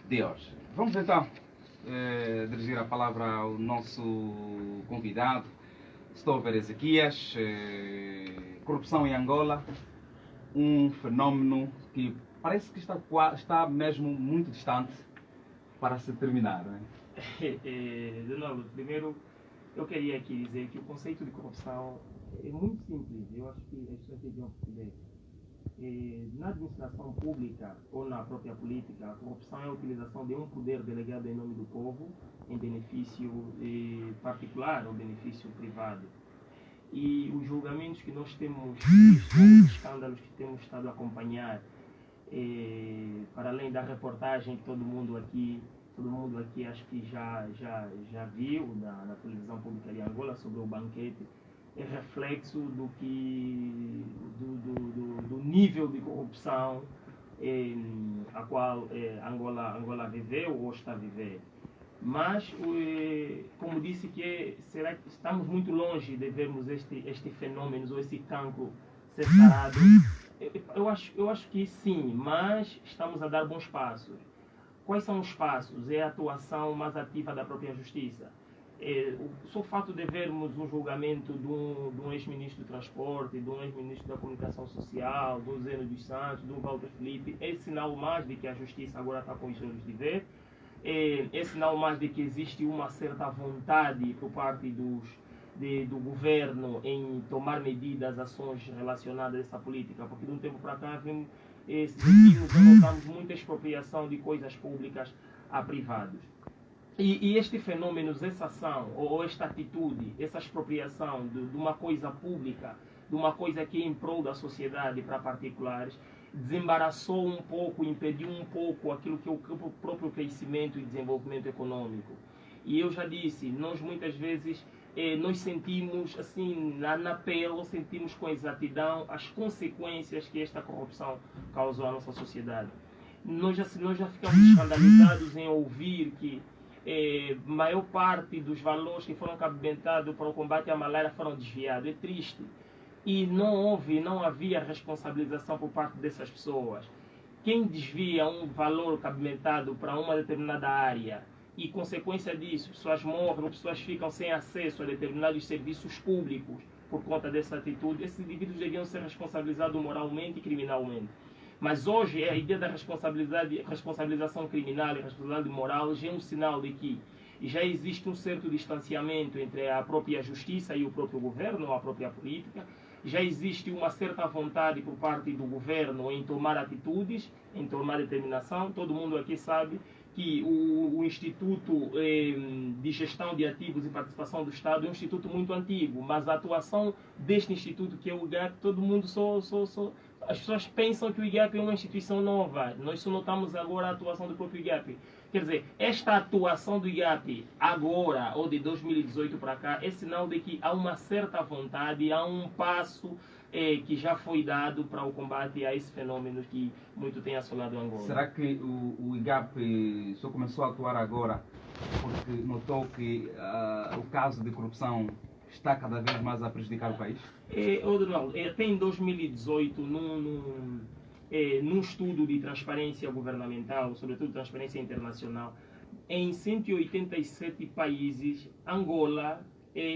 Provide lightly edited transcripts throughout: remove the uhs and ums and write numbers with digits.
de hoje. Vamos então dirigir a palavra ao nosso convidado, Stover Ezequias. Corrupção em Angola, um fenómeno que parece que está mesmo muito distante para se terminar, não é? Donaldo, primeiro eu queria aqui dizer que o conceito de corrupção é muito simples. Eu acho que as pessoas deviam perceber. Na administração pública ou na própria política, a corrupção é a utilização de um poder delegado em nome do povo em benefício particular ou benefício privado. E os julgamentos que nós temos visto, os escândalos que temos estado a acompanhar, para além da reportagem que todo mundo aqui acho que já viu na televisão pública de Angola sobre o banquete, é reflexo do nível de corrupção a qual Angola viveu ou está a viver. Mas, como disse, será que estamos muito longe de vermos este fenômeno ou esse cancro ser sarado? Eu acho que sim, mas estamos a dar bons passos. Quais são os passos? É a atuação mais ativa da própria justiça. Só o fato de vermos um julgamento de um ex-ministro do Transporte, de um ex-ministro da Comunicação Social, do Zeno dos Santos, do Walter Felipe, é sinal mais de que a justiça agora está com os olhos de ver. É sinal mais de que existe uma certa vontade por parte do governo em tomar medidas, ações relacionadas a essa política, porque de um tempo para cá notamos muita expropriação de coisas públicas a privados. E este fenômeno, essa ação ou esta atitude, essa expropriação de uma coisa pública, de uma coisa que é em prol da sociedade para particulares, desembaraçou um pouco, impediu um pouco aquilo que é o próprio crescimento e desenvolvimento econômico. E eu já disse, nós muitas vezes nós sentimos assim na pele, sentimos com exatidão as consequências que esta corrupção causou à nossa sociedade. Nós já ficamos escandalizados em ouvir que maior parte dos valores que foram cabimentados para o combate à malária foram desviados. É triste. E não havia responsabilização por parte dessas pessoas. Quem desvia um valor cabimentado para uma determinada área e, consequência disso, pessoas morrem, pessoas ficam sem acesso a determinados serviços públicos por conta dessa atitude, esses indivíduos deviam ser responsabilizados moralmente e criminalmente. Mas hoje a ideia da responsabilização criminal e responsabilidade moral já é um sinal de que já existe um certo distanciamento entre a própria justiça e o próprio governo, ou a própria política. Já existe uma certa vontade por parte do governo em tomar atitudes, em tomar determinação. Todo mundo aqui sabe que o Instituto de Gestão de Ativos e Participação do Estado é um instituto muito antigo, mas a atuação deste instituto, que é o IGAP, todo mundo as pessoas pensam que o IGAP é uma instituição nova. Nós só notamos agora a atuação do próprio IGAP. Quer dizer, esta atuação do IGAP agora, ou de 2018 para cá, é sinal de que há uma certa vontade, há um passo que já foi dado para o combate a esse fenômeno que muito tem assolado Angola. Será que o IGAP só começou a atuar agora porque notou que o caso de corrupção está cada vez mais a prejudicar o país? Até em 2018, num estudo de transparência governamental, sobretudo transparência internacional, em 187 países, Angola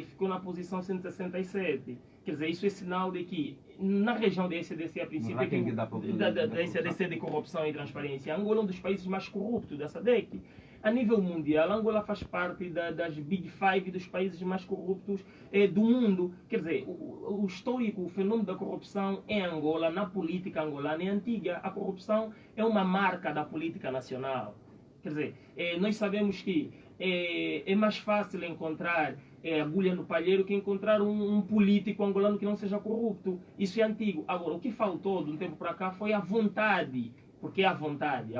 ficou na posição 167. Quer dizer, isso é sinal de que na região da ECDC, a princípio, da ECDC de corrupção e transparência, Angola é um dos países mais corruptos da SADC. A nível mundial, Angola faz parte das Big Five dos países mais corruptos do mundo. Quer dizer, o histórico, o fenômeno da corrupção em Angola, na política angolana, é antiga. A corrupção é uma marca da política nacional. Quer dizer, nós sabemos que é mais fácil encontrar agulha no palheiro que encontrar um político angolano que não seja corrupto. Isso é antigo. Agora, o que faltou de um tempo para cá foi a vontade. Porque a vontade,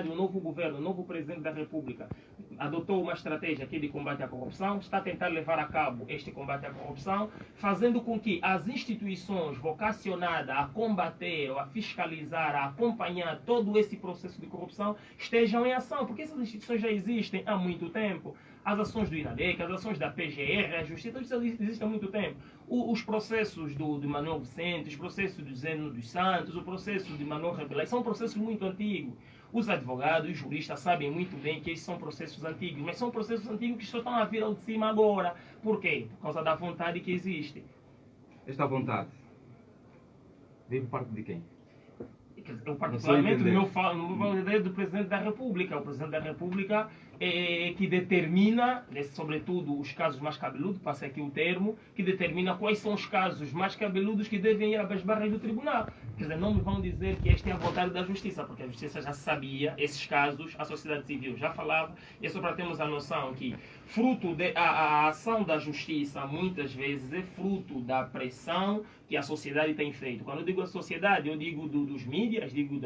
o novo governo, o novo presidente da República adotou uma estratégia aqui de combate à corrupção, está a tentar levar a cabo este combate à corrupção, fazendo com que as instituições vocacionadas a combater, ou a fiscalizar, a acompanhar todo esse processo de corrupção estejam em ação, porque essas instituições já existem há muito tempo. As ações do INADEC, as ações da PGR, a Justiça, isso existe há muito tempo. Os processos de Manuel Vicente, os processos do Zeno dos Santos, o processo de Manuel Rebelais, são processos muito antigos. Os advogados, os juristas sabem muito bem que esses são processos antigos, mas são processos antigos que só estão a vir ao de cima agora. Por quê? Por causa da vontade que existe. Esta vontade veio por parte de quem? Eu particularmente, no ideia do Presidente da República. O Presidente da República é que determina, sobretudo os casos mais cabeludos, passa aqui o termo, que determina quais são os casos mais cabeludos que devem ir às barras do tribunal. Quer dizer, não me vão dizer que esta é a vontade da Justiça, porque a Justiça já sabia esses casos, a sociedade civil já falava, e é só para termos a noção que a ação da Justiça muitas vezes é fruto da pressão que a sociedade tem feito. Quando eu digo a sociedade, eu digo dos mídias, digo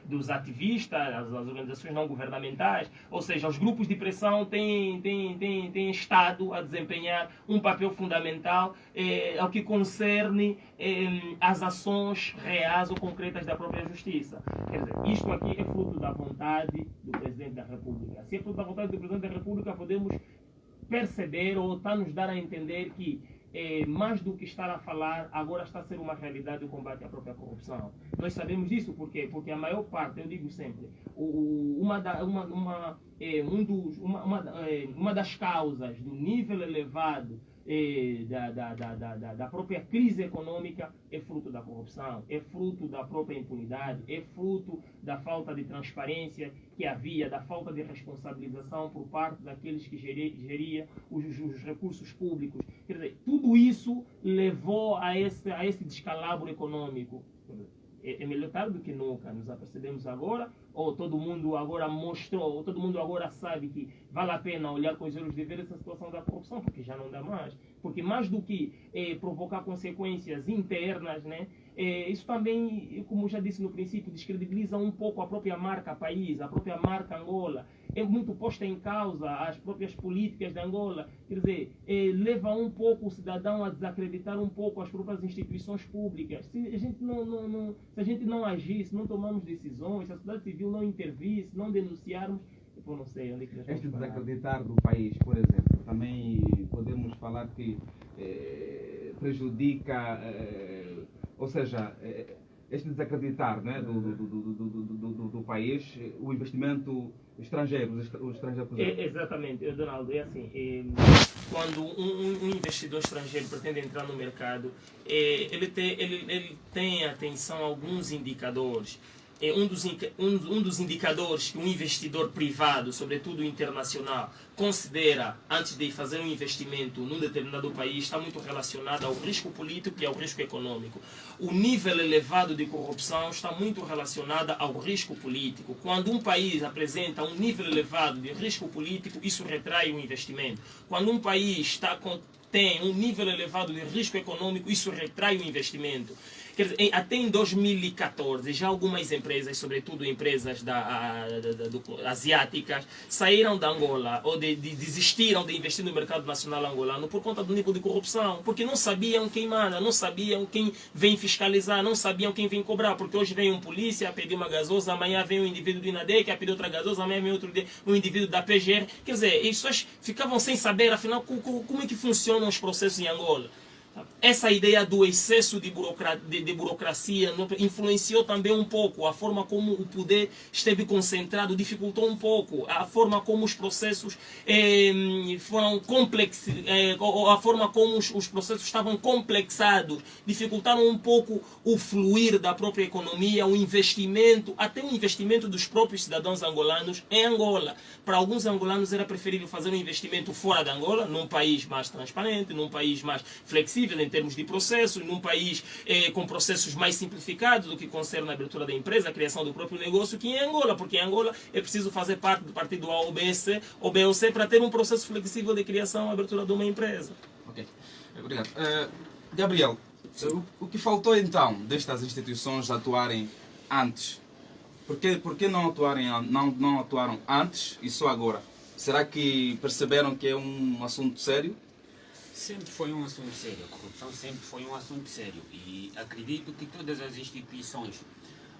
dos ativistas, das organizações não governamentais, ou seja, os grupos de pressão têm estado a desempenhar um papel fundamental ao que concerne as ações reais ou concretas da própria Justiça. Quer dizer, isto aqui é fruto da vontade do Presidente da República. Se é fruto da vontade do Presidente da República, podemos perceber ou está-nos dar a entender que mais do que estar a falar, agora está a ser uma realidade o combate à própria corrupção. Nós sabemos disso por quê? Porque a maior parte, eu digo sempre, uma das causas do nível elevado da própria crise econômica é fruto da corrupção, é fruto da própria impunidade, é fruto da falta de transparência que havia, da falta de responsabilização por parte daqueles que geria os recursos públicos. Quer dizer, tudo isso levou a esse descalabro econômico. É melhor tarde do que nunca, nos apercebemos agora, ou todo mundo agora mostrou, ou todo mundo agora sabe que vale a pena olhar com os olhos de ver essa situação da corrupção, porque já não dá mais. Porque mais do que provocar consequências internas, né, isso também, como já disse no princípio, descredibiliza um pouco a própria marca país, a própria marca Angola. É muito posta em causa as próprias políticas de Angola. Quer dizer, leva um pouco o cidadão a desacreditar um pouco as próprias instituições públicas. Se a gente não agir, se não tomarmos decisões, se a sociedade civil não intervir, se não denunciarmos, eu não sei onde é que nós vamos parar. Desacreditar do país, por exemplo, também podemos falar que prejudica, ou seja, este desacreditar, né, do país, o investimento estrangeiro, o estrangeiro. Exatamente, Donaldo, é assim, quando um investidor estrangeiro pretende entrar no mercado, ele tem atenção a alguns indicadores. Um dos indicadores que um investidor privado, sobretudo internacional, considera antes de fazer um investimento num determinado país está muito relacionado ao risco político e ao risco econômico. O nível elevado de corrupção está muito relacionado ao risco político. Quando um país apresenta um nível elevado de risco político, isso retrai o investimento. Quando um país tem um nível elevado de risco econômico, isso retrai o investimento. Quer dizer, até em 2014, já algumas empresas, sobretudo empresas asiáticas, saíram da Angola ou desistiram de investir no mercado nacional angolano por conta do nível de corrupção, porque não sabiam quem manda, não sabiam quem vem fiscalizar, não sabiam quem vem cobrar, porque hoje vem um polícia a pedir uma gasosa, amanhã vem um indivíduo do INADEC a pedir outra gasosa, amanhã vem um indivíduo da PGR. Quer dizer, as pessoas ficavam sem saber, afinal, como é que funcionam os processos em Angola. Essa ideia do excesso de burocracia influenciou também um pouco a forma como o poder esteve concentrado, dificultou um pouco a forma como os processos foram complexos, a forma como os processos estavam complexados, dificultaram um pouco o fluir da própria economia, o investimento, até o investimento dos próprios cidadãos angolanos em Angola. Para alguns angolanos era preferível fazer um investimento fora da Angola, num país mais transparente, num país mais flexível em termos de processos, num país com processos mais simplificados do que concerne a abertura da empresa, a criação do próprio negócio, que em Angola, porque em Angola é preciso fazer parte do partido A ou BOC para ter um processo flexível de criação e abertura de uma empresa. Ok, obrigado. Gabriel, o que faltou então destas instituições atuarem antes? Por que não atuaram antes e só agora? Será que perceberam que é um assunto sério? Sempre foi um assunto sério, a corrupção sempre foi um assunto sério e acredito que todas as instituições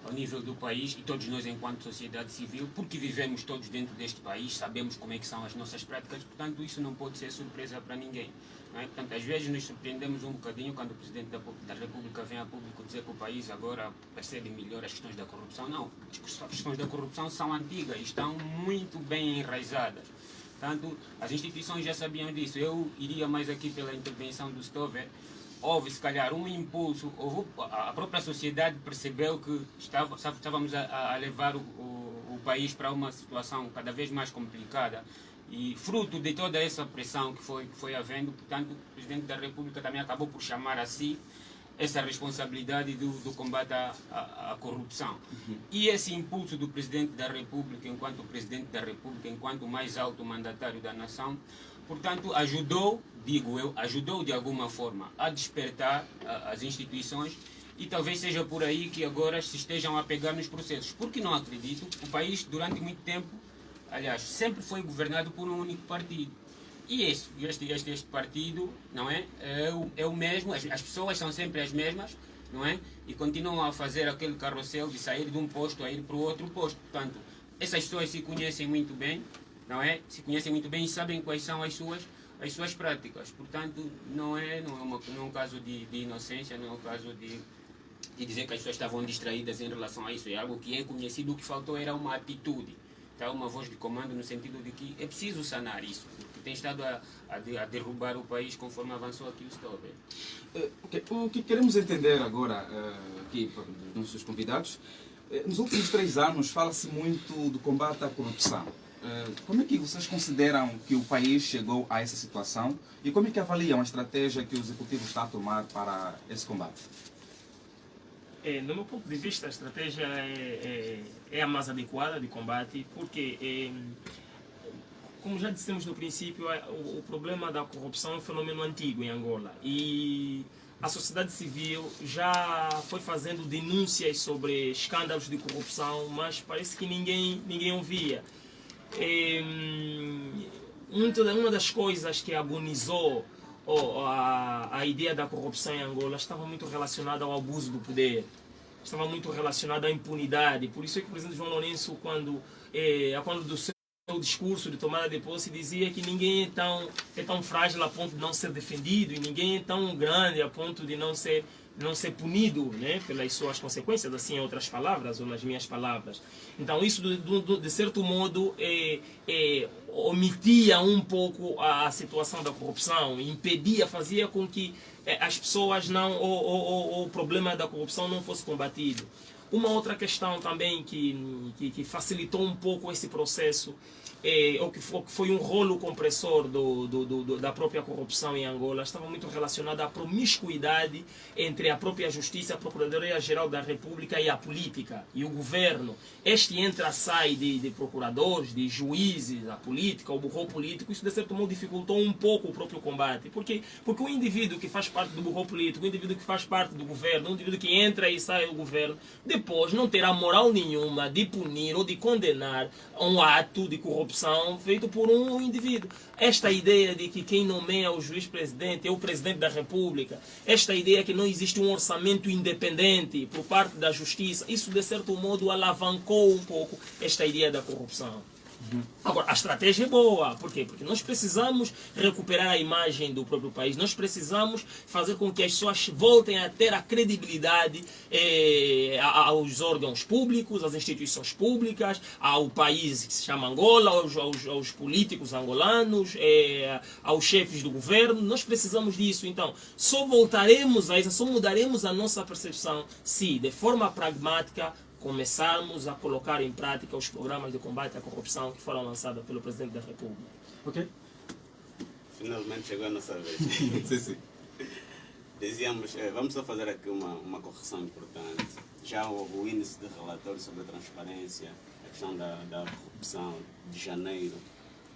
ao nível do país e todos nós enquanto sociedade civil, porque vivemos todos dentro deste país, sabemos como é que são as nossas práticas, portanto isso não pode ser surpresa para ninguém. Não é? Portanto, às vezes nos surpreendemos um bocadinho quando o Presidente da República vem a público dizer que o país agora percebe melhor as questões da corrupção. Não, as questões da corrupção são antigas e estão muito bem enraizadas. Portanto, as instituições já sabiam disso. Eu iria mais aqui pela intervenção do Stover. Houve, se calhar, um impulso, a própria sociedade percebeu que estávamos a levar o país para uma situação cada vez mais complicada e fruto de toda essa pressão que foi havendo, portanto, o Presidente da República também acabou por chamar a si essa responsabilidade do combate à corrupção. E esse impulso do Presidente da República, enquanto Presidente da República, enquanto mais alto mandatário da nação, portanto, ajudou, digo eu, ajudou de alguma forma a despertar as instituições e talvez seja por aí que agora se estejam a pegar nos processos. Porque não acredito, o país durante muito tempo, aliás, sempre foi governado por um único partido. E este partido, não é? É o mesmo, as pessoas são sempre as mesmas, não é? E continuam a fazer aquele carrossel de sair de um posto a ir para o outro posto. Portanto, essas pessoas se conhecem muito bem, não é? Se conhecem muito bem e sabem quais são as suas práticas. Portanto, não é um caso de inocência, não é um caso de dizer que as pessoas estavam distraídas em relação a isso. É algo que é conhecido, o que faltou era uma atitude. Está uma voz de comando no sentido de que é preciso sanar isso, porque tem estado a derrubar o país conforme avançou aqui o Stover. O que queremos entender agora, aqui dos nossos convidados, nos últimos 3 anos fala-se muito do combate à corrupção. Como é que vocês consideram que o país chegou a essa situação e como é que avaliam a estratégia que o Executivo está a tomar para esse combate? No meu ponto de vista, a estratégia é a mais adequada de combate, porque, como já dissemos no princípio, o problema da corrupção é um fenômeno antigo em Angola e a sociedade civil já foi fazendo denúncias sobre escândalos de corrupção, mas parece que ninguém ouvia. Uma das coisas que agonizou a ideia da corrupção em Angola estava muito relacionada ao abuso do poder, estava muito relacionada à impunidade. Por isso é que o presidente João Lourenço, quando do seu discurso de tomada de posse, dizia que ninguém é tão frágil a ponto de não ser defendido e ninguém é tão grande a ponto de não ser punido, né, pelas suas consequências, assim em outras palavras, ou nas minhas palavras. Então isso, de certo modo, omitia um pouco a situação da corrupção, impedia, fazia com que as pessoas o problema da corrupção não fosse combatido. Uma outra questão também que facilitou um pouco esse processo, o que foi um rolo compressor da própria corrupção em Angola, estava muito relacionado à promiscuidade entre a própria Justiça, a Procuradoria-Geral da República e a política, e o governo. Este entra-sai de procuradores, de juízes, a política, o burro político. Isso de certo modo dificultou um pouco o próprio combate. Porque o indivíduo que faz parte do burro político, o indivíduo que faz parte do governo, o indivíduo que entra e sai do governo, depois não terá moral nenhuma de punir ou de condenar um ato de corrupção feito por um indivíduo. Esta ideia de que quem nomeia o juiz-presidente é o presidente da República, esta ideia que não existe um orçamento independente por parte da justiça, isso de certo modo alavancou um pouco esta ideia da corrupção. Agora, a estratégia é boa. Por quê? Porque nós precisamos recuperar a imagem do próprio país. Nós precisamos fazer com que as pessoas voltem a ter a credibilidade aos órgãos públicos, às instituições públicas, ao país que se chama Angola, aos políticos angolanos, aos chefes do governo. Nós precisamos disso. Então, só voltaremos a isso, só mudaremos a nossa percepção se, de forma pragmática, começarmos a colocar em prática os programas de combate à corrupção que foram lançados pelo Presidente da República. Ok? Finalmente chegou a nossa vez. Sim. Dizíamos, vamos só fazer aqui uma correção importante. Já houve o índice de relatório sobre a transparência, a questão da corrupção de janeiro,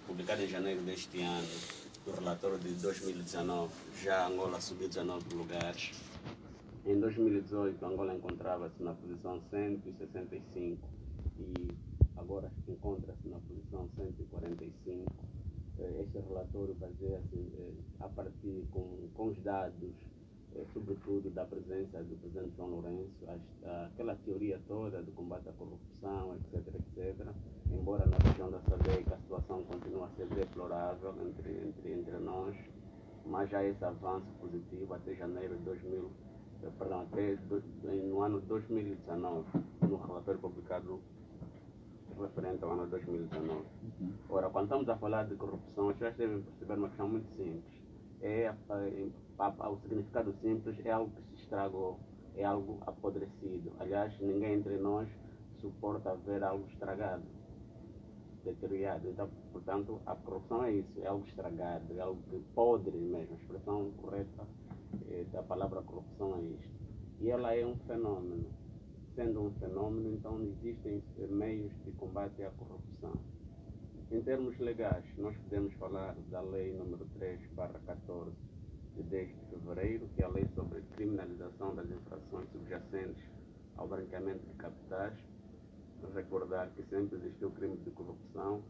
publicado em janeiro deste ano, do relatório de 2019, já Angola subiu 19 lugares. Em 2018, Angola encontrava-se na posição 165 e agora encontra-se na posição 145. Este relatório baseia-se a partir com os dados sobretudo da presença do presidente João Lourenço, aquela teoria toda do combate à corrupção, etc. Embora na região da SADC a situação continua a ser deplorável entre nós, mas já esse avanço positivo até janeiro de 2000, no ano 2019, no relatório publicado referente ao ano 2019. Ora, quando estamos a falar de corrupção, as pessoas devem perceber uma questão muito simples. O significado simples é algo que se estragou, é algo apodrecido. Aliás, ninguém entre nós suporta ver algo estragado, deteriorado. Então, portanto, a corrupção é isso, é algo estragado, é algo que podre mesmo. A expressão correta da palavra corrupção é isto. E ela é um fenômeno. Sendo um fenômeno, então existem meios de combate à corrupção. Em termos legais, nós podemos falar da Lei número 3/14, de 10 de fevereiro, que é a lei sobre criminalização das infrações subjacentes ao branqueamento de capitais. Recordar que sempre existiu crime de corrupção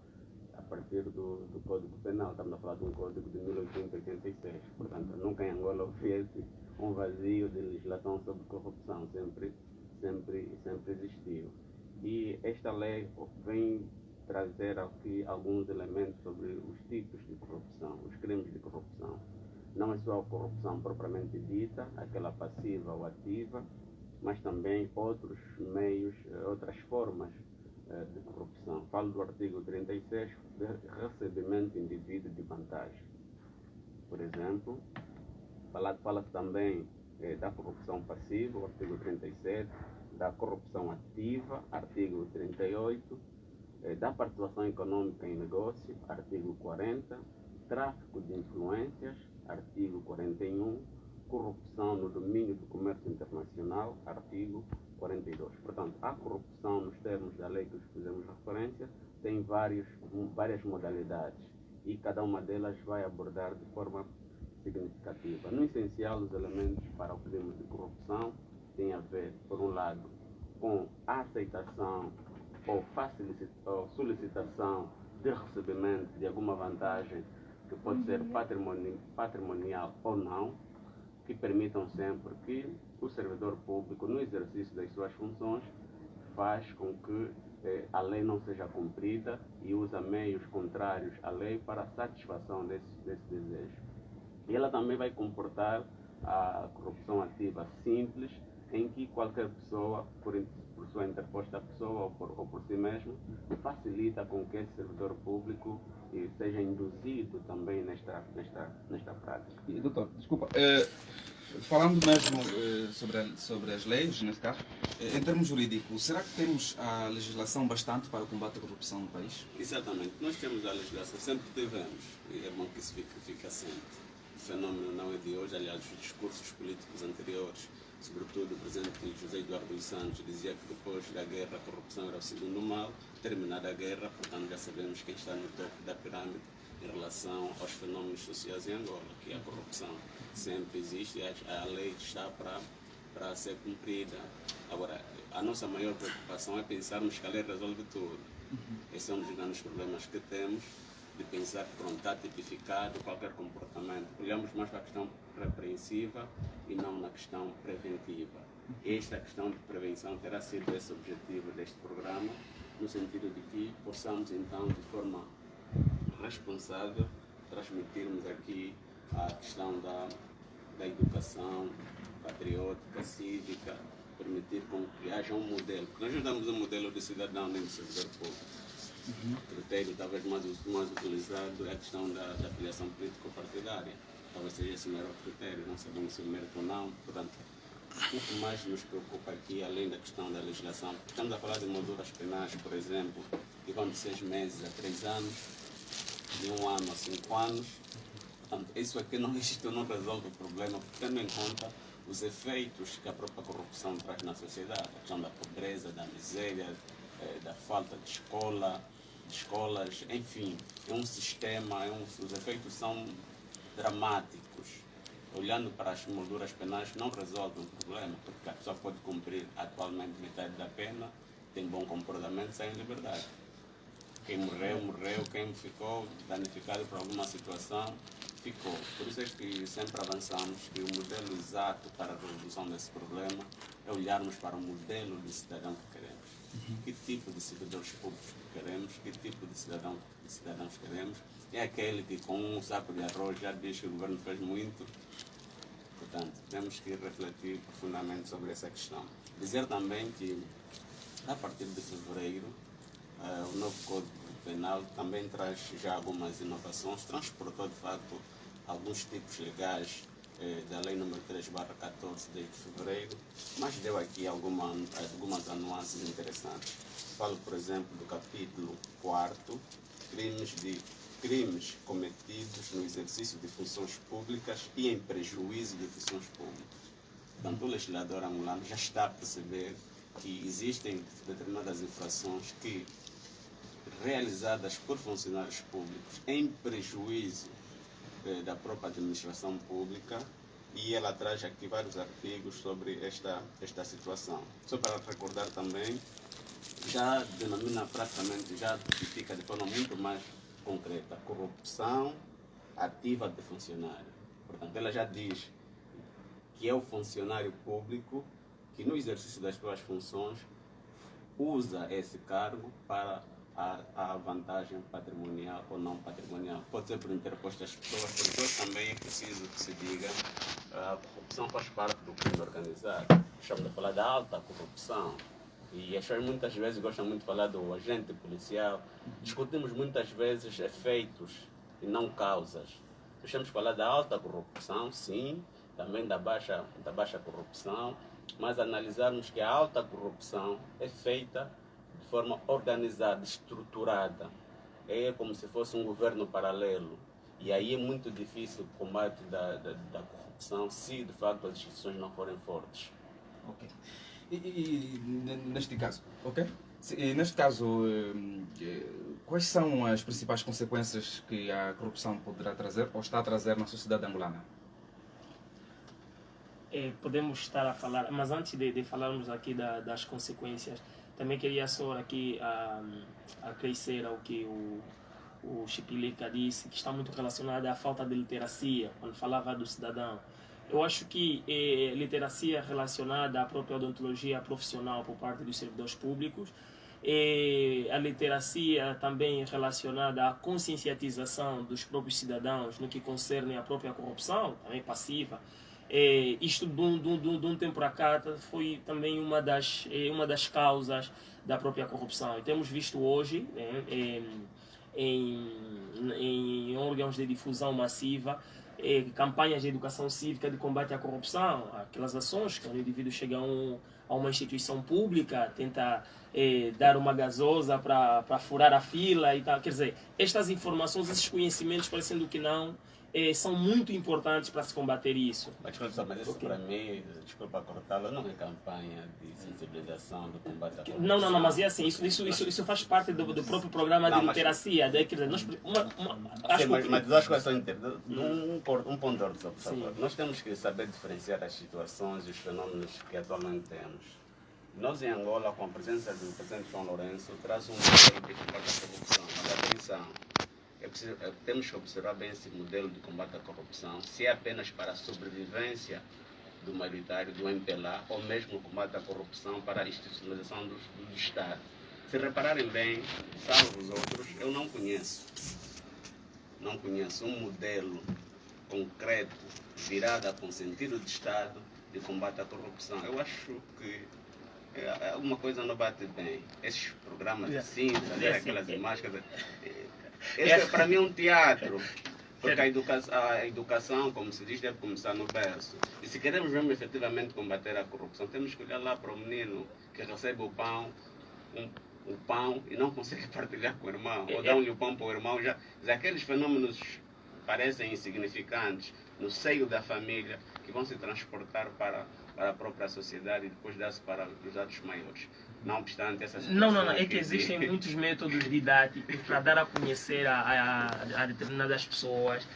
a partir do Código Penal. Estamos a falar de um código de 1886. Portanto, nunca em Angola houve um vazio de legislação sobre corrupção. Sempre existiu. E esta lei vem trazer aqui alguns elementos sobre os tipos de corrupção, os crimes de corrupção. Não é só a corrupção propriamente dita, aquela passiva ou ativa, mas também outros meios, outras formas de corrupção. Falo do artigo 36, de recebimento indevido de vantagem. Por exemplo, fala-se também da corrupção passiva, o artigo 37, da corrupção ativa, artigo 38, da participação econômica em negócio, artigo 40, tráfico de influências, artigo 41, corrupção no domínio do comércio internacional, artigo 42. Portanto, a corrupção, nos termos da lei que fizemos referência, tem várias modalidades e cada uma delas vai abordar de forma significativa. No essencial, os elementos para o crime de corrupção têm a ver, por um lado, com a aceitação ou solicitação de recebimento de alguma vantagem que pode ser patrimonial ou não, que permitam sempre que o servidor público, no exercício das suas funções, faz com que a lei não seja cumprida e usa meios contrários à lei para a satisfação desse desejo. E ela também vai comportar a corrupção ativa simples, em que qualquer pessoa, por sua interposta pessoa ou por si mesmo, facilita com que esse servidor público seja induzido também nesta prática. E, doutor, desculpa, falando mesmo sobre as leis, nesse caso, em termos jurídicos, será que temos a legislação bastante para o combate à corrupção no país? Exatamente, nós temos a legislação, sempre tivemos, e é bom que isso fique assente. O fenômeno não é de hoje, aliás, os discursos políticos anteriores, sobretudo o presidente José Eduardo dos Santos, dizia que depois da guerra a corrupção era o segundo mal. Terminada a guerra, portanto, já sabemos quem está no topo da pirâmide em relação aos fenômenos sociais em Angola, que a corrupção sempre existe e a lei está para ser cumprida. Agora, a nossa maior preocupação é pensarmos que a lei resolve tudo. Esse é um dos grandes problemas que temos, de pensar que pronto, está tipificado qualquer comportamento. Olhamos mais para a questão repreensiva e não na questão preventiva. Esta questão de prevenção terá sido esse objetivo deste programa, no sentido de que possamos então, de forma responsável, transmitirmos aqui a questão da educação patriótica, cívica, permitir com que haja um modelo. Nós não damos um modelo de cidadão nem de servidor público. O critério talvez mais utilizado é a questão da filiação político-partidária. Talvez seja esse o maior critério, não sabemos se o mérito ou não. Portanto, o que mais nos preocupa aqui, além da questão da legislação, estamos a falar de molduras penais, por exemplo, que vão de 6 meses a 3 anos, de 1 ano a 5 anos. Portanto, isso aqui não resolve o problema, tendo em conta os efeitos que a própria corrupção traz na sociedade, a questão da pobreza, da miséria, da falta de escolas, enfim, é um sistema, os efeitos são dramáticos. Olhando para as molduras penais não resolve o problema, porque a pessoa pode cumprir atualmente metade da pena, tem bom comportamento, sai em liberdade. Quem morreu, quem ficou danificado por alguma situação, ficou. Por isso é que sempre avançamos que o modelo exato para a resolução desse problema é olharmos para o modelo de cidadão que queremos. Que tipo de servidores públicos queremos, que tipo de cidadãos queremos. É aquele que com um saco de arroz já diz que o governo fez muito. Portanto, temos que refletir profundamente sobre essa questão. Dizer também que, a partir de fevereiro, o novo Código Penal também traz já algumas inovações, transportou de facto alguns tipos legais da Lei nº 3/14 de fevereiro, mas deu aqui algumas nuances interessantes. Falo, por exemplo, do capítulo 4º, crimes cometidos no exercício de funções públicas e em prejuízo de funções públicas. Portanto, o legislador angolano já está a perceber que existem determinadas infrações que, realizadas por funcionários públicos em prejuízo da própria administração pública, e ela traz aqui vários artigos sobre esta situação. Só para recordar também, já denomina praticamente, já tipifica de forma muito mais concreta, corrupção ativa de funcionário. Portanto, ela já diz que é o funcionário público que, no exercício das suas funções, usa esse cargo para a vantagem patrimonial ou não patrimonial. Pode ser por interposto das pessoas, por isso também é preciso que se diga a corrupção faz parte do crime organizado. Estamos a falar da alta corrupção. E as pessoas muitas vezes gostam muito de falar do agente policial. Discutimos muitas vezes efeitos e não causas. Nós temos que falar da alta corrupção, sim, também da baixa corrupção, mas analisarmos que a alta corrupção é feita de forma organizada, estruturada. É como se fosse um governo paralelo. E aí é muito difícil o combate da corrupção se de facto as instituições não forem fortes. Ok. E neste caso, ok? Neste caso, quais são as principais consequências que a corrupção poderá trazer ou está a trazer na sociedade angolana? Podemos estar a falar, mas antes de falarmos aqui das consequências, também queria só aqui acrescer ao que o Chipilica disse, que está muito relacionado à falta de literacia, quando falava do cidadão. Eu acho que literacia relacionada à própria odontologia profissional por parte dos servidores públicos, a literacia também relacionada à conscienciatização dos próprios cidadãos no que concerne à própria corrupção, também passiva. Isto de um tempo para cá foi também uma das causas da própria corrupção. E temos visto hoje em órgãos de difusão massiva campanhas de educação cívica de combate à corrupção, aquelas ações que o indivíduo chega a uma instituição pública, tenta dar uma gasosa para furar a fila e tal. Quer dizer, estas informações, esses conhecimentos, parecendo que não, são muito importantes para se combater isso. Mas isso para mim, desculpa cortá-lo, não é campanha de sensibilização do combate à corrupção. Não, mas é assim, isso faz parte do próprio programa de literacia. Quer dizer, nós, mas duas coisas são internas. Um ponto de ordem, por favor. Nós temos que saber diferenciar as situações e os fenômenos que atualmente temos. Nós em Angola, com a presença do presidente João Lourenço, traz um modelo de combate à corrupção. Mas atenção, temos que observar bem esse modelo de combate à corrupção, se é apenas para a sobrevivência do maioritário, do MPLA, ou mesmo o combate à corrupção para a institucionalização do Estado. Se repararem bem, salvo os outros, eu não conheço um modelo concreto, virado com sentido de Estado, de combate à corrupção. Eu acho que alguma coisa não bate bem. Esses programas de cinza, aquelas imagens... Esse para mim é um teatro, porque a educação, como se diz, deve começar no berço. E se queremos mesmo efetivamente combater a corrupção, temos que olhar lá para o menino que recebe o pão e não consegue partilhar com o irmão, ou dá-lhe o pão para o irmão. Já aqueles fenômenos parecem insignificantes no seio da família, que vão se transportar para a própria sociedade e depois dar-se para os atos maiores. Não obstante essa situação... Não, é que existem muitos métodos didáticos para dar a conhecer a determinadas pessoas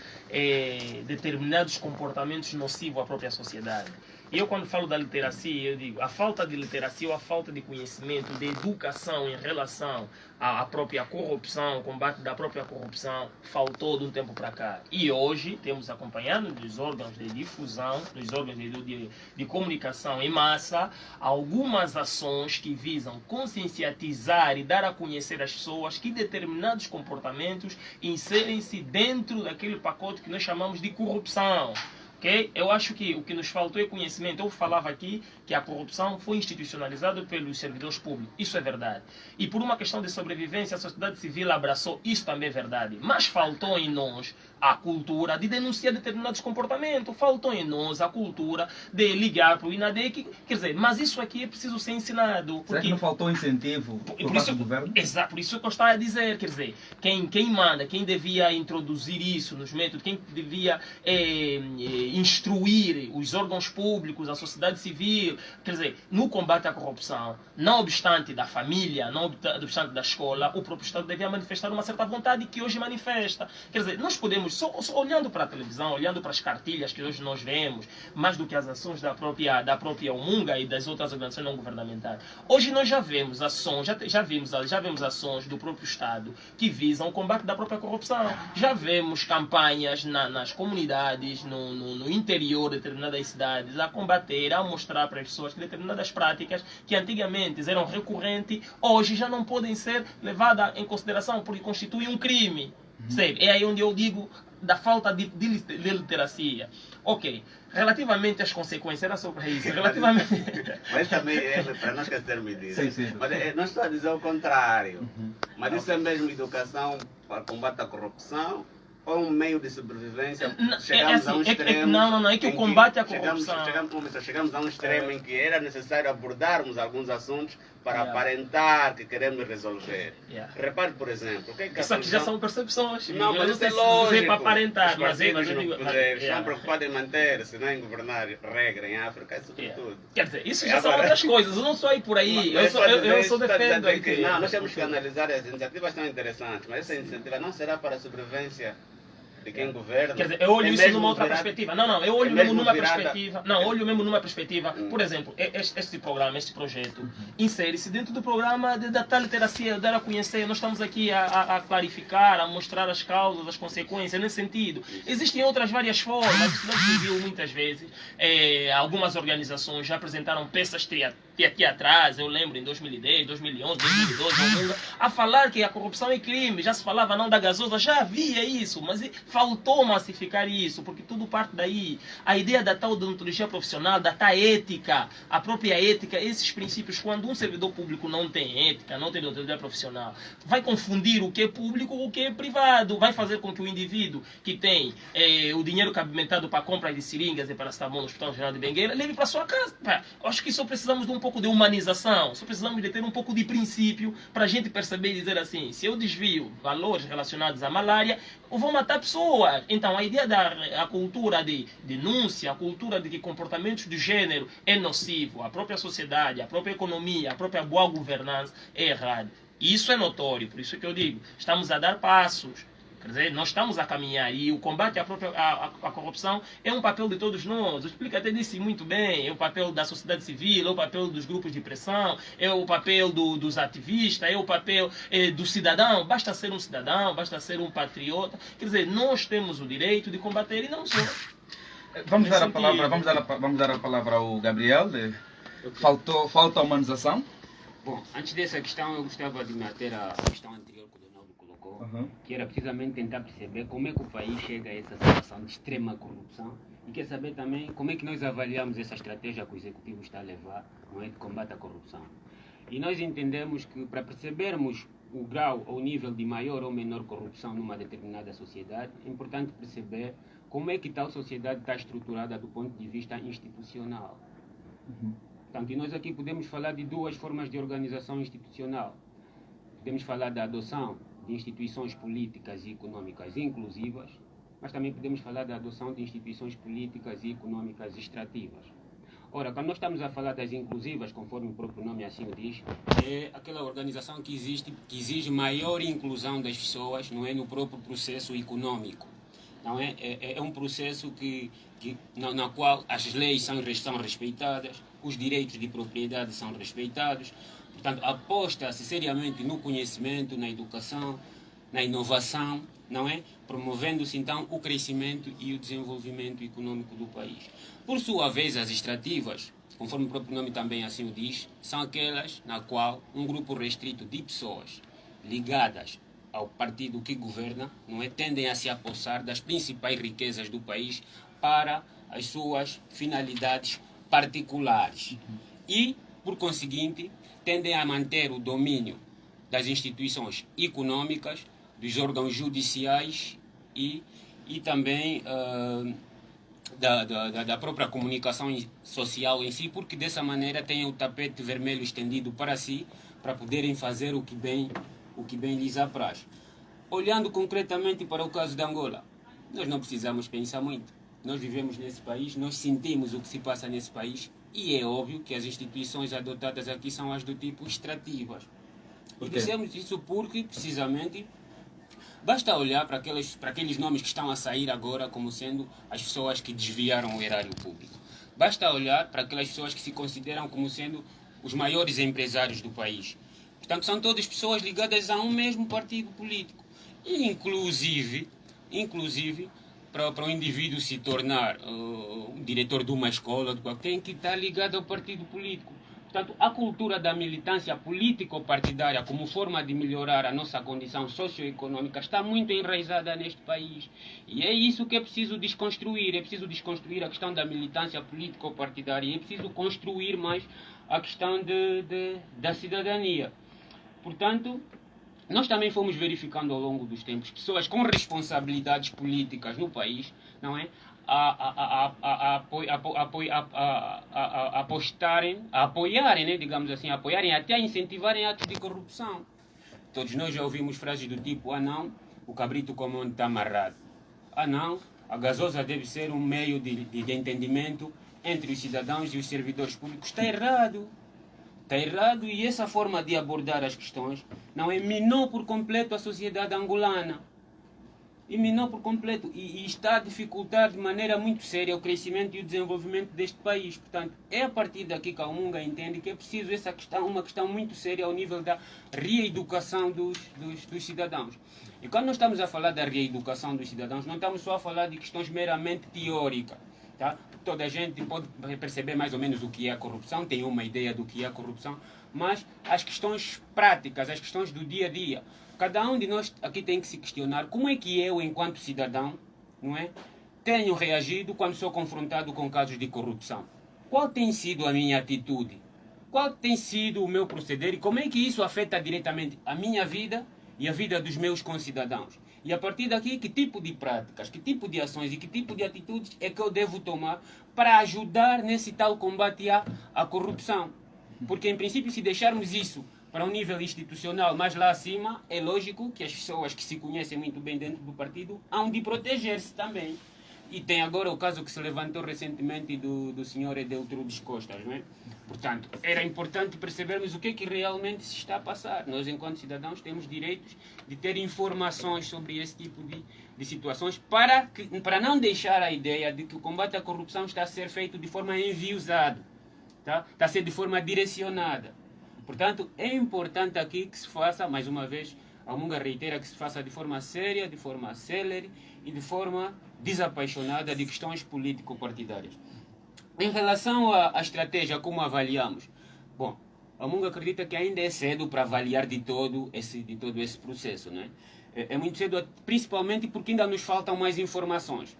determinados comportamentos nocivos à própria sociedade. E eu, quando falo da literacia, eu digo a falta de literacia ou a falta de conhecimento, de educação em relação à própria corrupção, o combate da própria corrupção, faltou de um tempo para cá. E hoje temos acompanhado nos órgãos de difusão, nos órgãos de comunicação em massa, algumas ações que visam conscienciatizar e dar a conhecer às pessoas que determinados comportamentos inserem-se dentro daquele pacote que nós chamamos de corrupção. Okay? Eu acho que o que nos faltou é conhecimento. Eu falava aqui que a corrupção foi institucionalizada pelos servidores públicos. Isso é verdade. E por uma questão de sobrevivência, a sociedade civil abraçou. Isso também é verdade. Mas faltou em nós a cultura de denunciar determinados comportamentos. Faltou em nós a cultura de ligar para o INADEC. Quer dizer, mas isso aqui é preciso ser ensinado. Será que não faltou incentivo por parte do governo? Exato, por isso que eu estava a dizer. Quer dizer, quem manda, quem devia introduzir isso nos métodos, quem devia instruir os órgãos públicos, a sociedade civil, quer dizer, no combate à corrupção, não obstante da família, não obstante da escola, o próprio Estado devia manifestar uma certa vontade que hoje manifesta. Quer dizer, nós podemos, só olhando para a televisão, olhando para as cartilhas que hoje nós vemos, mais do que as ações da própria Umunga e das outras organizações não governamentais, hoje nós já vemos ações, já vemos ações do próprio Estado que visam o combate da própria corrupção. Já vemos campanhas nas comunidades, no interior de determinadas cidades, a combater, a mostrar para as pessoas que determinadas práticas que antigamente eram recorrentes, hoje já não podem ser levadas em consideração porque constituem um crime. É aí onde eu digo da falta de literacia. Ok, relativamente às consequências, era sobre isso. Mas também é para não esquecermos disso. Sim. Mas não estou a dizer o contrário. Mas isso é mesmo educação para combate à corrupção? Ou um meio de sobrevivência? Chegamos a um extremo. Não, é que o combate à corrupção. Chegamos a um extremo em que era necessário abordarmos alguns assuntos para aparentar que queremos resolver. Repare, por exemplo, o que é que isso aqui já são percepções. Não, mas isso é lógico. Para aparentar, mas eu digo, estão preocupados em manter-se, não em governar regra em África, isso tudo. Quer dizer, isso já são outras coisas. Eu não sou aí por aí. Eu sou defendo. Não, nós temos que analisar as iniciativas são interessantes, mas essa iniciativa não será para a sobrevivência de quem governa. Quer dizer, eu olho isso numa outra perspectiva. Eu olho mesmo numa perspectiva. Olho mesmo numa perspectiva. Por exemplo, este programa, este projeto, insere-se dentro do programa da tal literacia, dar a conhecer. Nós estamos aqui a clarificar, a mostrar as causas, as consequências, nesse sentido. Existem outras várias formas. Isso não se viu muitas vezes. Algumas organizações já apresentaram peças teatrais, eu lembro, em 2010, 2011, 2012, a falar que a corrupção é crime. Já se falava não da gasosa, já havia isso, mas faltou massificar isso, porque tudo parte daí. A ideia da tal deontologia profissional, da tal ética, a própria ética, esses princípios, quando um servidor público não tem ética, não tem deontologia profissional, vai confundir o que é público com o que é privado, vai fazer com que o indivíduo que tem o dinheiro cabimentado para compra de seringas e paracetamol no Hospital Geral de Bengueira, leve para sua casa. Eu acho que só precisamos de um pouco de humanização, só precisamos de ter um pouco de princípio para a gente perceber e dizer assim, se eu desvio valores relacionados à malária, eu vou matar pessoas. Então, a ideia da cultura de denúncia, a cultura de que comportamentos de gênero é nocivo, a própria sociedade, a própria economia, a própria boa governança é errada. E isso é notório, por isso que eu digo, estamos a dar passos. Quer dizer, nós estamos a caminhar e o combate à corrupção é um papel de todos nós. O Explica até disse muito bem, é o papel da sociedade civil, é o papel dos grupos de pressão, é o papel dos ativistas, é o papel do cidadão. Basta ser um cidadão, basta ser um patriota. Quer dizer, nós temos o direito de combater e não só. Vamos dar a palavra ao Gabriel. Falta humanização? Bom, antes dessa questão, eu gostava de manter a questão anterior que o Donaldo colocou, que era precisamente tentar perceber como é que o país chega a essa situação de extrema corrupção e quer saber também como é que nós avaliamos essa estratégia que o Executivo está a levar, não é, de combate à corrupção. E nós entendemos que para percebermos o grau ou nível de maior ou menor corrupção numa determinada sociedade, é importante perceber como é que tal sociedade está estruturada do ponto de vista institucional. Portanto, e nós aqui podemos falar de duas formas de organização institucional. Podemos falar da adoção de instituições políticas e econômicas inclusivas, mas também podemos falar da adoção de instituições políticas e econômicas extrativas. Ora, quando nós estamos a falar das inclusivas, conforme o próprio nome assim o diz, é aquela organização que exige maior inclusão das pessoas, não é, no próprio processo econômico. não é? É um processo na qual as leis são respeitadas, os direitos de propriedade são respeitados. Portanto, aposta-se seriamente no conhecimento, na educação, na inovação, não é? Promovendo-se então o crescimento e o desenvolvimento econômico do país. Por sua vez, as extrativas, conforme o próprio nome também assim o diz, são aquelas na qual um grupo restrito de pessoas ligadas ao partido que governa, não é, tendem a se apossar das principais riquezas do país para as suas finalidades particulares e, por conseguinte, tendem a manter o domínio das instituições econômicas, dos órgãos judiciais e também da própria comunicação social em si, porque dessa maneira têm o tapete vermelho estendido para si, para poderem fazer o que bem lhes apraz. Olhando concretamente para o caso de Angola, nós não precisamos pensar muito. Nós vivemos nesse país, nós sentimos o que se passa nesse país e é óbvio que as instituições adotadas aqui são as do tipo extrativas. E dissemos isso porque, precisamente, basta olhar para aqueles nomes que estão a sair agora como sendo as pessoas que desviaram o erário público. Basta olhar para aquelas pessoas que se consideram como sendo os maiores empresários do país. Portanto, são todas pessoas ligadas a um mesmo partido político. E, inclusive para o indivíduo se tornar diretor de uma escola, tem que estar ligado ao partido político. Portanto, a cultura da militância político-partidária como forma de melhorar a nossa condição socioeconômica está muito enraizada neste país. E é isso que é preciso desconstruir. É preciso desconstruir a questão da militância político-partidária. É preciso construir mais a questão da cidadania. Portanto, nós também fomos verificando ao longo dos tempos pessoas com responsabilidades políticas no país, não é? Apoiarem, né, digamos assim, apoiarem, até a incentivarem atos de corrupção. Todos nós já ouvimos frases do tipo: ah não, o cabrito comum está amarrado. Ah não, a gasosa deve ser um meio de entendimento entre os cidadãos e os servidores públicos. Está errado. Está errado, e essa forma de abordar as questões não é, minou por completo a sociedade angolana. E minou por completo. E está a dificultar de maneira muito séria o crescimento e o desenvolvimento deste país. Portanto, é a partir daqui que a Umunga entende que é preciso essa questão, uma questão muito séria ao nível da reeducação dos cidadãos. E quando nós estamos a falar da reeducação dos cidadãos, não estamos só a falar de questões meramente teóricas. Tá? Toda a gente pode perceber mais ou menos o que é a corrupção, tem uma ideia do que é a corrupção, mas as questões práticas, as questões do dia a dia, cada um de nós aqui tem que se questionar como é que eu, enquanto cidadão, não é, tenho reagido quando sou confrontado com casos de corrupção. Qual tem sido a minha atitude? Qual tem sido o meu proceder e como é que isso afeta diretamente a minha vida e a vida dos meus concidadãos? E a partir daqui, que tipo de práticas, que tipo de ações e que tipo de atitudes é que eu devo tomar para ajudar nesse tal combate à corrupção? Porque, em princípio, se deixarmos isso para um nível institucional mais lá acima, é lógico que as pessoas que se conhecem muito bem dentro do partido hão de proteger-se também. E tem agora o caso que se levantou recentemente do senhor Edeltrudes Costas, não é? Portanto, era importante percebermos o que é que realmente se está a passar. Nós, enquanto cidadãos, temos direitos de ter informações sobre esse tipo de situações para não deixar a ideia de que o combate à corrupção está a ser feito de forma enviosada, tá? Está a ser de forma direcionada. Portanto, é importante aqui que se faça, mais uma vez, a Umunga reitera que se faça de forma séria, de forma célere e de forma desapaixonada de questões político-partidárias. Em relação à estratégia, como avaliamos? Bom, a Umunga acredita que ainda é cedo para avaliar de todo esse processo, não é? É muito cedo, principalmente porque ainda nos faltam mais informações.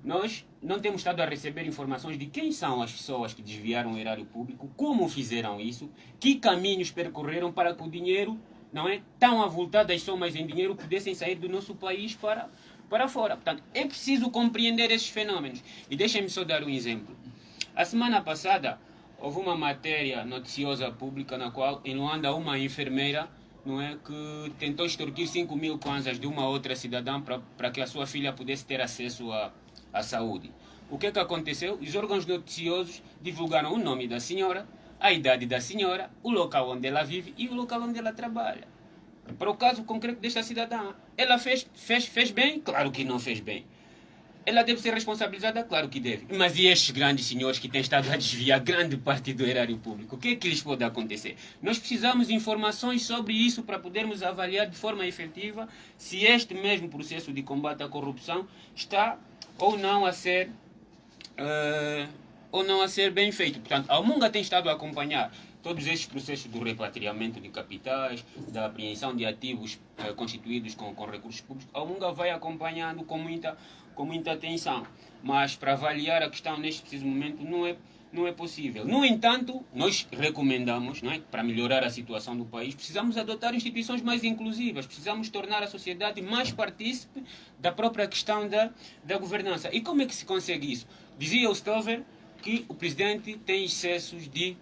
Nós não temos estado a receber informações de quem são as pessoas que desviaram o erário público, como fizeram isso, que caminhos percorreram para que o dinheiro, não é, tão avultadas somas em dinheiro, pudessem sair do nosso país para fora. Portanto, é preciso compreender esses fenômenos. E deixem-me só dar um exemplo. A semana passada, houve uma matéria noticiosa pública na qual, em Luanda, uma enfermeira, não é, que tentou extorquir 5.000 kwanzas de uma outra cidadã para que a sua filha pudesse ter acesso à saúde. O que aconteceu? Os órgãos noticiosos divulgaram o nome da senhora, a idade da senhora, o local onde ela vive e o local onde ela trabalha. Para o caso concreto desta cidadã, ela fez bem? Claro que não fez bem. ela deve ser responsabilizada? Claro que deve. Mas e estes grandes senhores que têm estado a desviar grande parte do erário público? O que é que lhes pode acontecer? Nós precisamos de informações sobre isso para podermos avaliar de forma efetiva se este mesmo processo de combate à corrupção está ou não a ser bem feito. Portanto, a Almunga tem estado a acompanhar todos estes processos do repatriamento de capitais, da apreensão de ativos constituídos com recursos públicos. A Almunga vai acompanhando com muita atenção, mas para avaliar a questão neste preciso momento não é possível. No entanto, nós recomendamos, não é, para melhorar a situação do país, precisamos adotar instituições mais inclusivas, precisamos tornar a sociedade mais partícipe da própria questão da governança. E como é que se consegue isso? Dizia o Stover que o presidente tem excessos de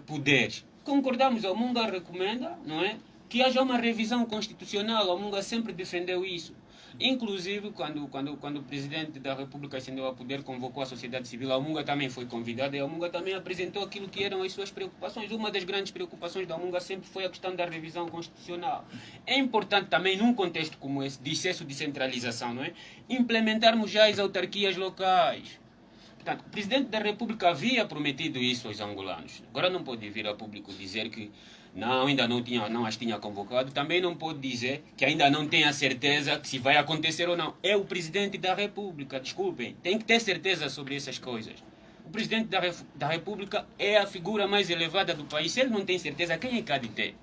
poderes. Concordamos, a Almunga recomenda, não é, que haja uma revisão constitucional. A Almunga sempre defendeu isso. Inclusive, quando o presidente da República ascendeu ao poder, convocou a sociedade civil, a Almunga também foi convidada e a Almunga também apresentou aquilo que eram as suas preocupações. Uma das grandes preocupações da Almunga sempre foi a questão da revisão constitucional. É importante também, num contexto como esse, de excesso de centralização, não é, implementarmos já as autarquias locais. Portanto, o presidente da República havia prometido isso aos angolanos. Agora não pode vir a público dizer que ainda não as tinha convocado. Também não pode dizer que ainda não tem a certeza que se vai acontecer ou não. É o presidente da República, desculpem. Tem que ter certeza sobre essas coisas. O presidente da República é a figura mais elevada do país. Se ele não tem certeza, quem é que há de ter?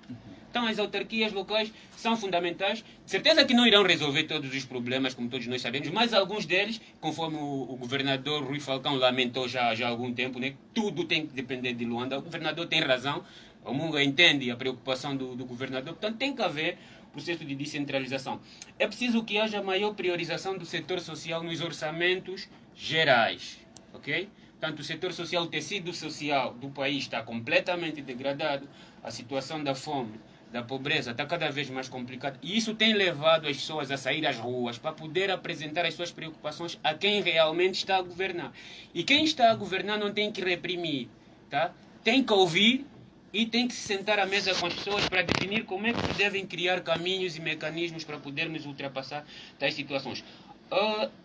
Então as autarquias locais são fundamentais. De certeza que não irão resolver todos os problemas, como todos nós sabemos, mas alguns deles, conforme o governador Rui Falcão lamentou já há algum tempo, né, tudo tem que depender de Luanda. O governador tem razão, o Munga entende a preocupação do governador, portanto tem que haver processo de descentralização. É preciso que haja maior priorização do setor social nos orçamentos gerais, ok? Portanto, o setor social, o tecido social do país está completamente degradado, a situação da fome, da pobreza está cada vez mais complicada e isso tem levado as pessoas a sair às ruas para poder apresentar as suas preocupações a quem realmente está a governar. E quem está a governar não tem que reprimir, tá? Tem que ouvir e tem que se sentar à mesa com as pessoas para definir como é que se devem criar caminhos e mecanismos para podermos ultrapassar tais situações.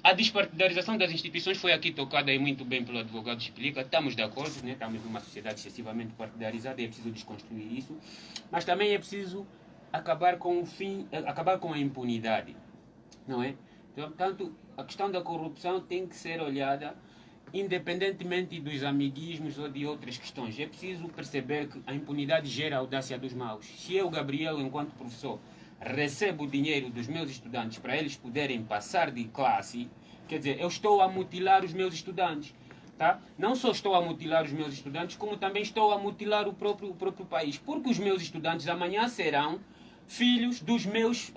A despartidarização das instituições foi aqui tocada e muito bem pelo advogado explica. Estamos de acordo, né? Estamos numa sociedade excessivamente partidarizada e é preciso desconstruir isso. Mas também é preciso acabar com a impunidade, não é? Portanto, a questão da corrupção tem que ser olhada independentemente dos amiguismos ou de outras questões. É preciso perceber que a impunidade gera a audácia dos maus. Se eu, Gabriel, enquanto professor, recebo o dinheiro dos meus estudantes para eles poderem passar de classe, quer dizer, eu estou a mutilar os meus estudantes. Tá? Não só estou a mutilar os meus estudantes, como também estou a mutilar o próprio país. Porque os meus estudantes amanhã serão filhos dos meus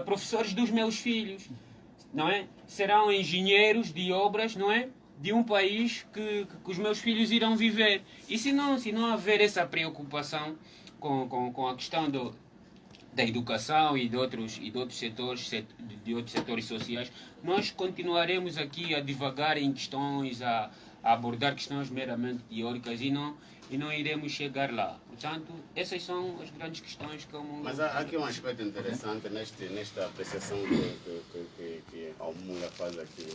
professores dos meus filhos. Não é? Serão engenheiros de obras, não é? De um país que os meus filhos irão viver. E se não haver essa preocupação com a questão da educação e de outros setores sociais, nós continuaremos aqui a divagar em questões, a abordar questões meramente teóricas e não iremos chegar lá. Portanto, essas são as grandes questões que eu... Mas há aqui um aspecto interessante nesta apreciação que a Almunga faz aqui,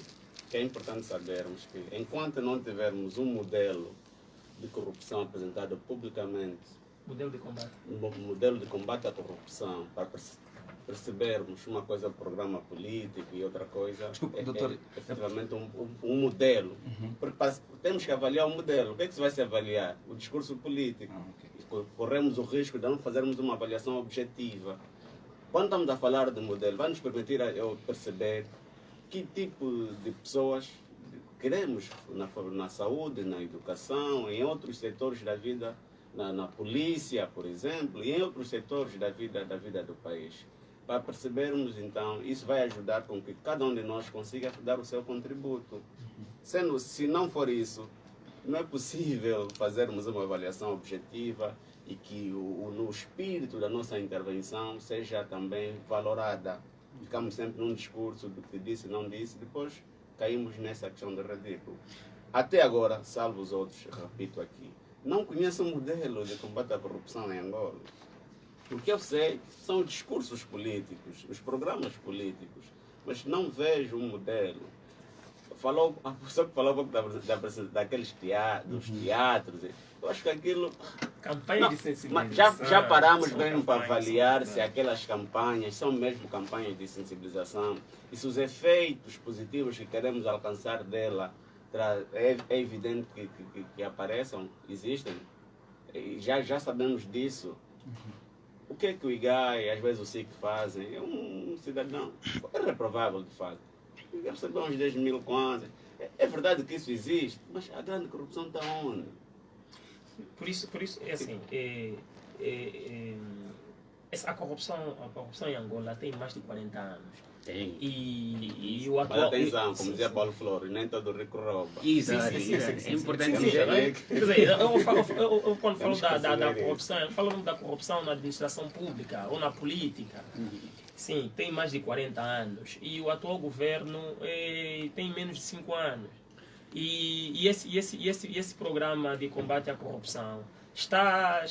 que é importante sabermos que enquanto não tivermos um modelo de corrupção apresentado publicamente, Modelo de combate. Um modelo de combate à corrupção, para percebermos uma coisa é o programa político e outra coisa Desculpa, doutor. É efetivamente um modelo. Porque temos que avaliar o modelo. O que é que se vai se avaliar? O discurso político. Okay. Corremos o risco de não fazermos uma avaliação objetiva. Quando estamos a falar de modelo, vai nos permitir eu perceber que tipo de pessoas queremos na saúde, na educação, em outros setores da vida, na polícia, por exemplo, e em outros setores da vida do país. Para percebermos, então, isso vai ajudar com que cada um de nós consiga dar o seu contributo. Se não for isso, não é possível fazermos uma avaliação objetiva e que no espírito da nossa intervenção seja também valorada. Ficamos sempre num discurso do que disse e não disse, depois caímos nessa questão de ridículo. Até agora, salvo os outros, repito aqui, não conheço um modelo de combate à corrupção em Angola. O que eu sei são os discursos políticos, os programas políticos. mas não vejo um modelo. Falou, a pessoa que falou um pouco daqueles dos teatros, eu acho que aquilo... Campanha Não, de mas sensibilização. já paramos são mesmo para campanhas, avaliar sim, se aquelas campanhas são mesmo campanhas de sensibilização e se os efeitos positivos que queremos alcançar dela é evidente que apareçam, existem. E já sabemos disso. O que é que o IGAI, às vezes o SIC fazem? É um cidadão, é reprovável de fato. Ele recebeu uns 10 mil kwanzas. É verdade que isso existe, mas a grande corrupção está onde? Por isso é assim, a corrupção em Angola tem mais de 40 anos. Tem. E o Mas atual... atenção, como dizia Paulo Flores, nem todo rico rouba. Isso, Sim, é importante sim, dizer. né? Quer dizer, eu quando falo Temos que da perceber corrupção, eu falo da corrupção na administração pública ou na política. Sim, tem mais de 40 anos. E o atual governo tem menos de 5 anos. E esse programa de combate à corrupção está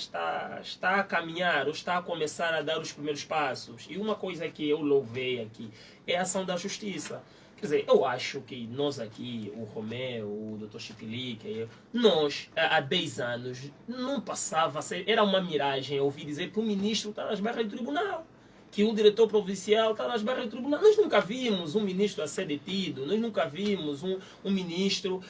a caminhar, ou está a começar a dar os primeiros passos. E uma coisa que eu louvei aqui é a ação da justiça. Quer dizer, eu acho que nós aqui, o Romeu, o Dr. Chipilique, nós, há 10 anos, não passava a ser... Era uma miragem ouvir dizer que o ministro está nas barras do tribunal, que o diretor provincial está nas barras do tribunal. Nós nunca vimos um ministro a ser detido, nós nunca vimos um ministro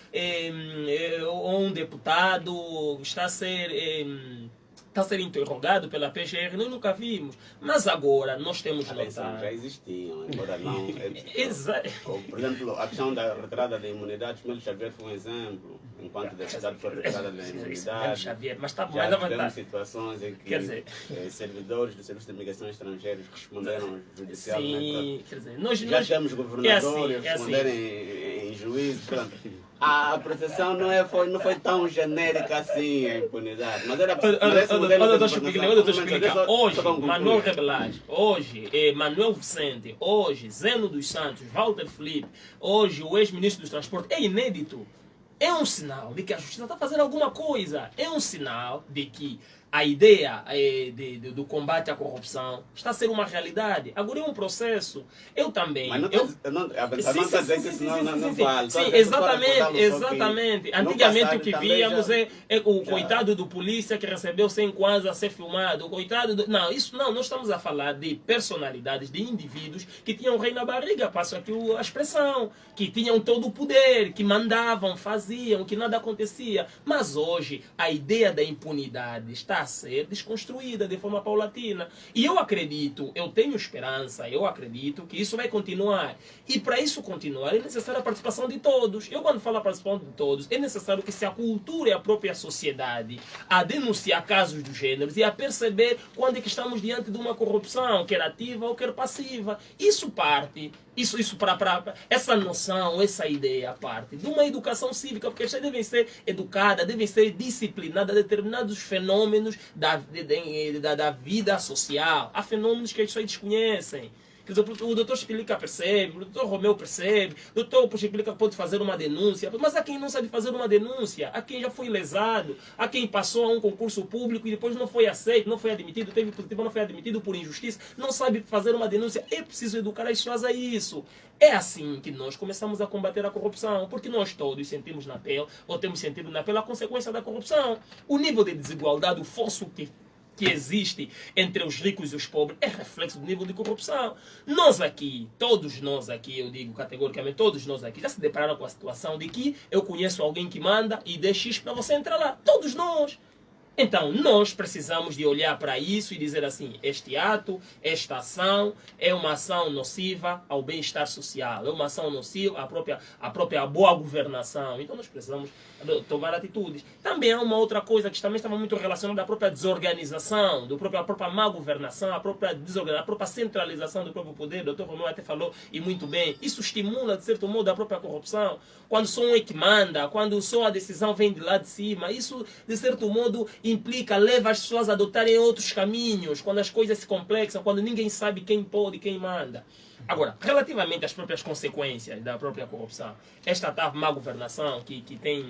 ou um deputado está a ser interrogado pela PGR, nós nunca vimos. Mas agora nós temos notado... Já existiam, agora não. Exato. Por exemplo, a questão da retirada da imunidade, Melo Xavier foi um exemplo. Enquanto deputado foi retirada da imunidade. Xavier, mas está Já mais tivemos situações em que Quer dizer... servidores do Serviço de Imigração Estrangeiros responderam judicialmente. Sim, quer dizer, nós temos governadores responderem em juízo. A processão não foi tão genérica assim, a impunidade. Mas era hoje, Manuel Rebelage, hoje, Manuel Vicente, hoje, Zeno dos Santos, Walter Felipe, hoje, o ex-ministro dos Transportes, é inédito. É um sinal de que a justiça está fazendo alguma coisa. É um sinal de que a ideia do combate à corrupção está a ser uma realidade. Agora é um processo. Eu também... Mas não está dizendo que isso não vale. Sim, exatamente. Antigamente o que víamos é o coitado do polícia que recebeu 100 kwanzas a ser filmado. O coitado do... Não, isso não. Nós estamos a falar de personalidades, de indivíduos que tinham rei na barriga, passo aqui a expressão, que tinham todo o poder, que mandavam, faziam, que nada acontecia. Mas hoje a ideia da impunidade está a ser desconstruída de forma paulatina. E eu acredito, eu tenho esperança, eu acredito que isso vai continuar. E para isso continuar é necessária a participação de todos. Eu quando falo a participação de todos, é necessário que se aculture a própria sociedade a denunciar casos do gênero e a perceber quando é que estamos diante de uma corrupção, quer ativa ou quer passiva. Isso parte... essa noção, essa ideia parte de uma educação cívica, porque as pessoas devem ser educadas, devem ser disciplinadas a determinados fenômenos da vida social. Há fenômenos que as pessoas desconhecem. O doutor Chipilica percebe, o doutor Romeu percebe, o doutor Chipilica pode fazer uma denúncia, mas há quem não sabe fazer uma denúncia, há quem já foi lesado, há quem passou a um concurso público e depois não foi aceito, não foi admitido, teve positivo, não foi admitido por injustiça, não sabe fazer uma denúncia. É preciso educar as pessoas a isso. É assim que nós começamos a combater a corrupção, porque nós todos sentimos na pele, ou temos sentido na pele, a consequência da corrupção. O nível de desigualdade, o fosso que existe entre os ricos e os pobres é reflexo do nível de corrupção. Nós aqui, todos nós aqui, eu digo categoricamente, todos nós aqui já se depararam com a situação de que eu conheço alguém que manda e dê X para você entrar lá. Todos nós. Então, nós precisamos de olhar para isso e dizer assim, este ato, esta ação é uma ação nociva ao bem-estar social, é uma ação nociva à própria boa governação. Então, nós precisamos tomar atitudes. Também há uma outra coisa que também estava muito relacionada à própria desorganização, à própria má governação, à própria centralização do próprio poder. O Dr. Romeu até falou, e muito bem, isso estimula, de certo modo, a própria corrupção. Quando só um é que manda, quando só a decisão vem de lá de cima, isso, de certo modo, implica, leva as pessoas a adotarem outros caminhos, quando as coisas se complexam, quando ninguém sabe quem pode e quem manda. Agora, relativamente às próprias consequências da própria corrupção, esta má governação que tem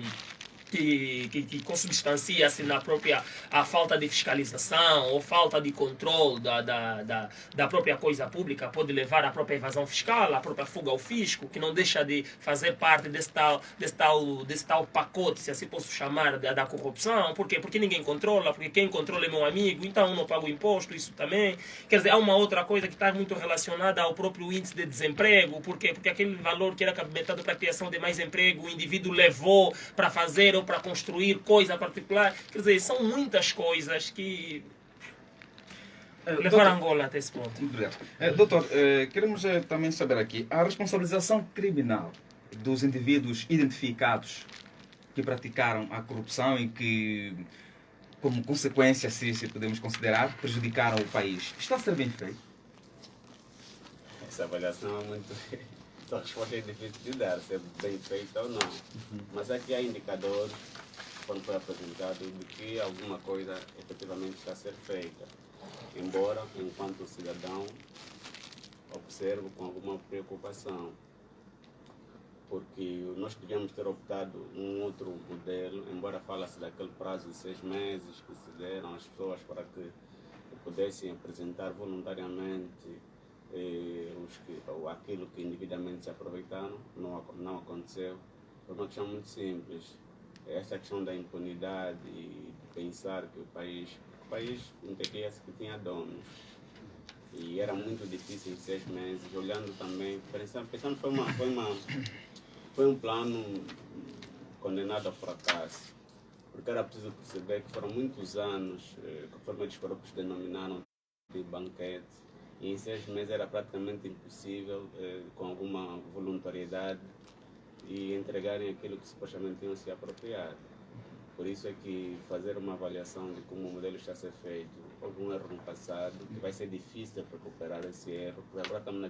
que consubstancia-se na própria a falta de fiscalização ou falta de controle da própria coisa pública pode levar à própria evasão fiscal, à própria fuga ao fisco, que não deixa de fazer parte desse tal pacote, se assim posso chamar, da corrupção. Por quê? Porque ninguém controla, porque quem controla é meu amigo, então eu não pago imposto, isso também. Quer dizer, há uma outra coisa que está muito relacionada ao próprio índice de desemprego. Por quê? Porque aquele valor que era capimentado para a criação de mais emprego, o indivíduo levou para fazer ou para construir coisa particular. Quer dizer, são muitas coisas que levaram Angola até esse ponto. Muito obrigado. Doutor, queremos também saber aqui a responsabilização criminal dos indivíduos identificados que praticaram a corrupção e que, como consequência, se podemos considerar, prejudicaram o país. Está a ser bem feito? Essa avaliação é muito... Essa resposta é difícil de dar, se é bem feita ou não. Mas aqui há indicadores, quando foi apresentado, de que alguma coisa efetivamente está a ser feita. Embora, enquanto cidadão, observo com alguma preocupação. Porque nós podíamos ter optado um outro modelo, embora fala-se daquele prazo de 6 meses que se deram às pessoas para que pudessem apresentar voluntariamente aquilo que indevidamente se aproveitaram. Não aconteceu. Por uma questão muito simples. Essa questão da impunidade e de pensar que o país entendia-se que tinha donos. E era muito difícil em 6 meses, olhando também, pensando que foi um plano condenado ao fracasso. Porque era preciso perceber que foram muitos anos, conforme os próprios denominaram, de banquete. E em 6 meses era praticamente impossível, com alguma voluntariedade, e entregarem aquilo que supostamente tinham se apropriado. Por isso é que fazer uma avaliação de como o modelo está a ser feito, houve um erro no passado, que vai ser difícil recuperar esse erro, porque agora estamos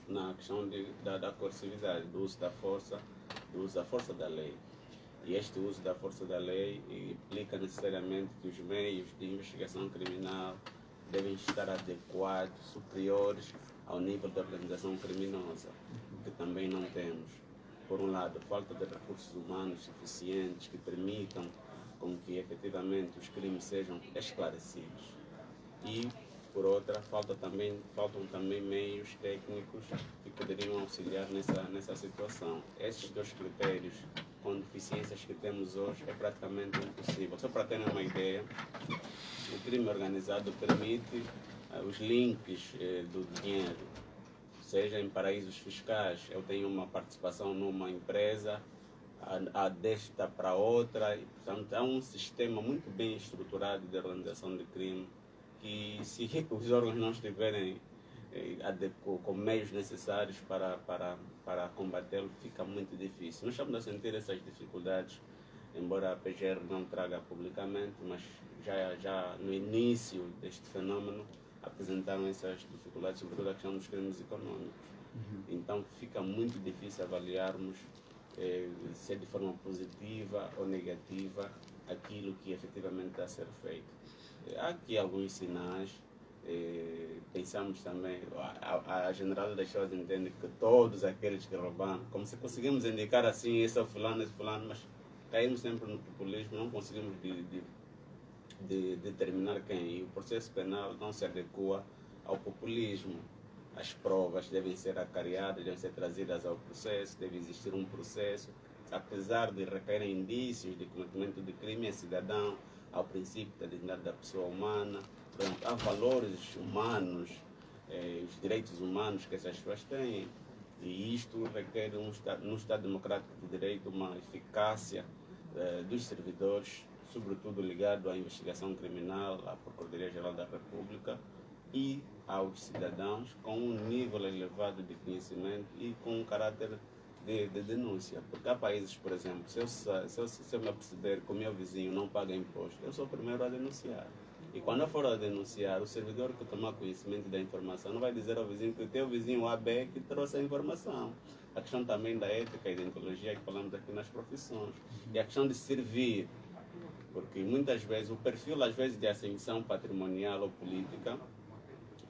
na questão da coercividade, do uso da força da lei. E este uso da força da lei implica necessariamente que os meios de investigação criminal devem estar adequados, superiores ao nível da organização criminosa, que também não temos. Por um lado, falta de recursos humanos suficientes que permitam com que efetivamente os crimes sejam esclarecidos. E, por outra, faltam também meios técnicos que poderiam auxiliar nessa situação. Esses dois critérios, com deficiências que temos hoje, é praticamente impossível. Só para terem uma ideia, o crime organizado permite os links do dinheiro, seja em paraísos fiscais. Eu tenho uma participação numa empresa, desta para outra. Portanto, há um sistema muito bem estruturado de organização de crime que, se os órgãos não estiverem com meios necessários para combatê-lo, fica muito difícil. Nós estamos a sentir essas dificuldades, embora a PGR não traga publicamente, mas já no início deste fenômeno apresentaram essas dificuldades, sobretudo a questão dos crimes econômicos. Então fica muito difícil avaliarmos se é de forma positiva ou negativa aquilo que efetivamente está a ser feito. Há aqui alguns sinais. Pensamos também, a generalidade das pessoas entende que todos aqueles que roubaram, como se conseguimos indicar assim, esse é o fulano, mas caímos sempre no populismo, não conseguimos de determinar quem. E o processo penal não se adequa ao populismo. As provas devem ser acareadas, devem ser trazidas ao processo, deve existir um processo. Apesar de recaírem indícios de cometimento de crime, é cidadão, ao princípio da dignidade da pessoa humana. Portanto, há valores humanos, os direitos humanos que essas pessoas têm. E isto requer, num Estado democrático de direito, uma eficácia dos servidores, sobretudo ligado à investigação criminal, à Procuradoria-Geral da República e aos cidadãos, com um nível elevado de conhecimento e com um caráter de denúncia. Porque há países, por exemplo, se eu me aperceber que o meu vizinho não paga imposto, eu sou o primeiro a denunciar. E quando eu for a denunciar, o servidor que tomar conhecimento da informação não vai dizer ao vizinho que o teu vizinho AB que trouxe a informação. A questão também da ética e da deontologia que falamos aqui nas profissões. E a questão de servir. Porque muitas vezes o perfil, às vezes, de ascensão patrimonial ou política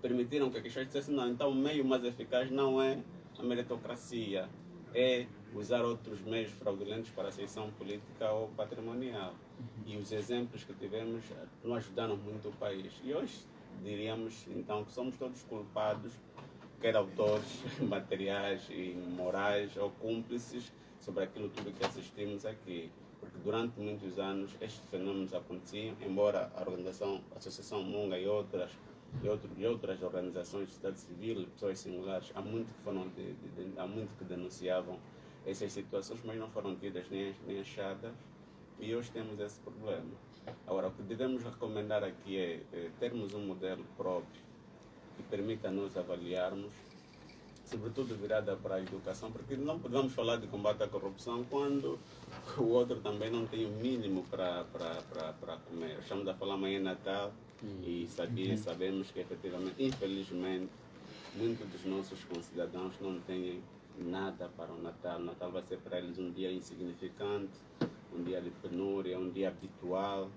permitiram que as pessoas dissessem: não, então o meio mais eficaz não é a meritocracia, é usar outros meios fraudulentos para a ascensão política ou patrimonial. E os exemplos que tivemos não ajudaram muito o país. E hoje diríamos então que somos todos culpados, quer autores materiais e morais ou cúmplices sobre aquilo tudo que assistimos aqui. Porque durante muitos anos estes fenômenos aconteciam, embora a Associação Munga e outras organizações de sociedade civil, pessoas singulares, há muito que denunciavam essas situações, mas não foram tidas nem achadas, e hoje temos esse problema. Agora, o que devemos recomendar aqui é termos um modelo próprio que permita nós avaliarmos, sobretudo virada para a educação, porque não podemos falar de combate à corrupção quando o outro também não tem o mínimo para comer. Estamos a falar amanhã Natal e sabemos que efetivamente, infelizmente, muitos dos nossos concidadãos não têm nada para o Natal. O Natal vai ser para eles um dia insignificante, um dia de penúria, um dia habitual,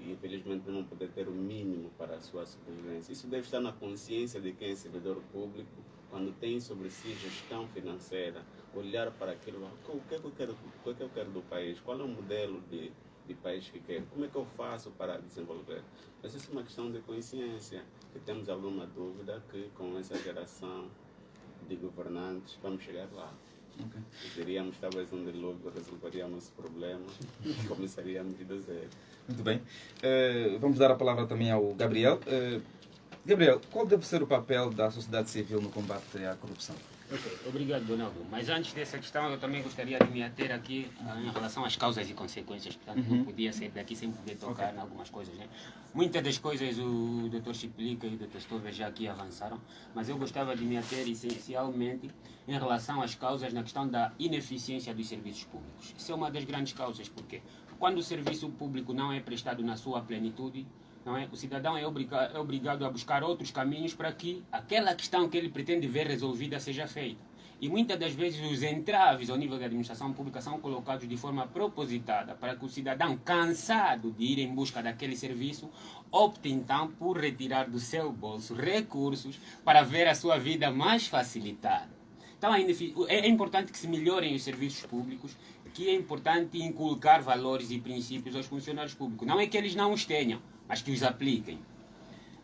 e infelizmente não poder ter o mínimo para a sua sobrevivência. Isso deve estar na consciência de quem é servidor público, quando tem sobre si gestão financeira, olhar para aquilo, o que é que eu quero do país, qual é o modelo de país que quero, como é que eu faço para desenvolver. Mas isso é uma questão de consciência, que temos alguma dúvida que com essa geração de governantes vamos chegar lá. Okay. Teríamos talvez um dilúvio, resolveríamos esse problema e começaríamos do zero. Muito bem. Vamos dar a palavra também ao Gabriel. Gabriel, qual deve ser o papel da sociedade civil no combate à corrupção? Ok, obrigado, Donaldo. Mas antes dessa questão, eu também gostaria de me ater aqui em relação às causas e consequências. Portanto, não podia sair daqui sem poder tocar em algumas coisas. Né? Muitas das coisas o Dr. Chiplica e o Dr. Stover já aqui avançaram, mas eu gostava de me ater essencialmente em relação às causas na questão da ineficiência dos serviços públicos. Isso é uma das grandes causas, porque quando o serviço público não é prestado na sua plenitude, não é? O cidadão é obrigado a buscar outros caminhos para que aquela questão que ele pretende ver resolvida seja feita. E muitas das vezes os entraves ao nível da administração pública são colocados de forma propositada para que o cidadão, cansado de ir em busca daquele serviço, opte então por retirar do seu bolso recursos para ver a sua vida mais facilitada. Então é importante que se melhorem os serviços públicos, que é importante inculcar valores e princípios aos funcionários públicos. Não é que eles não os tenham, mas que os apliquem.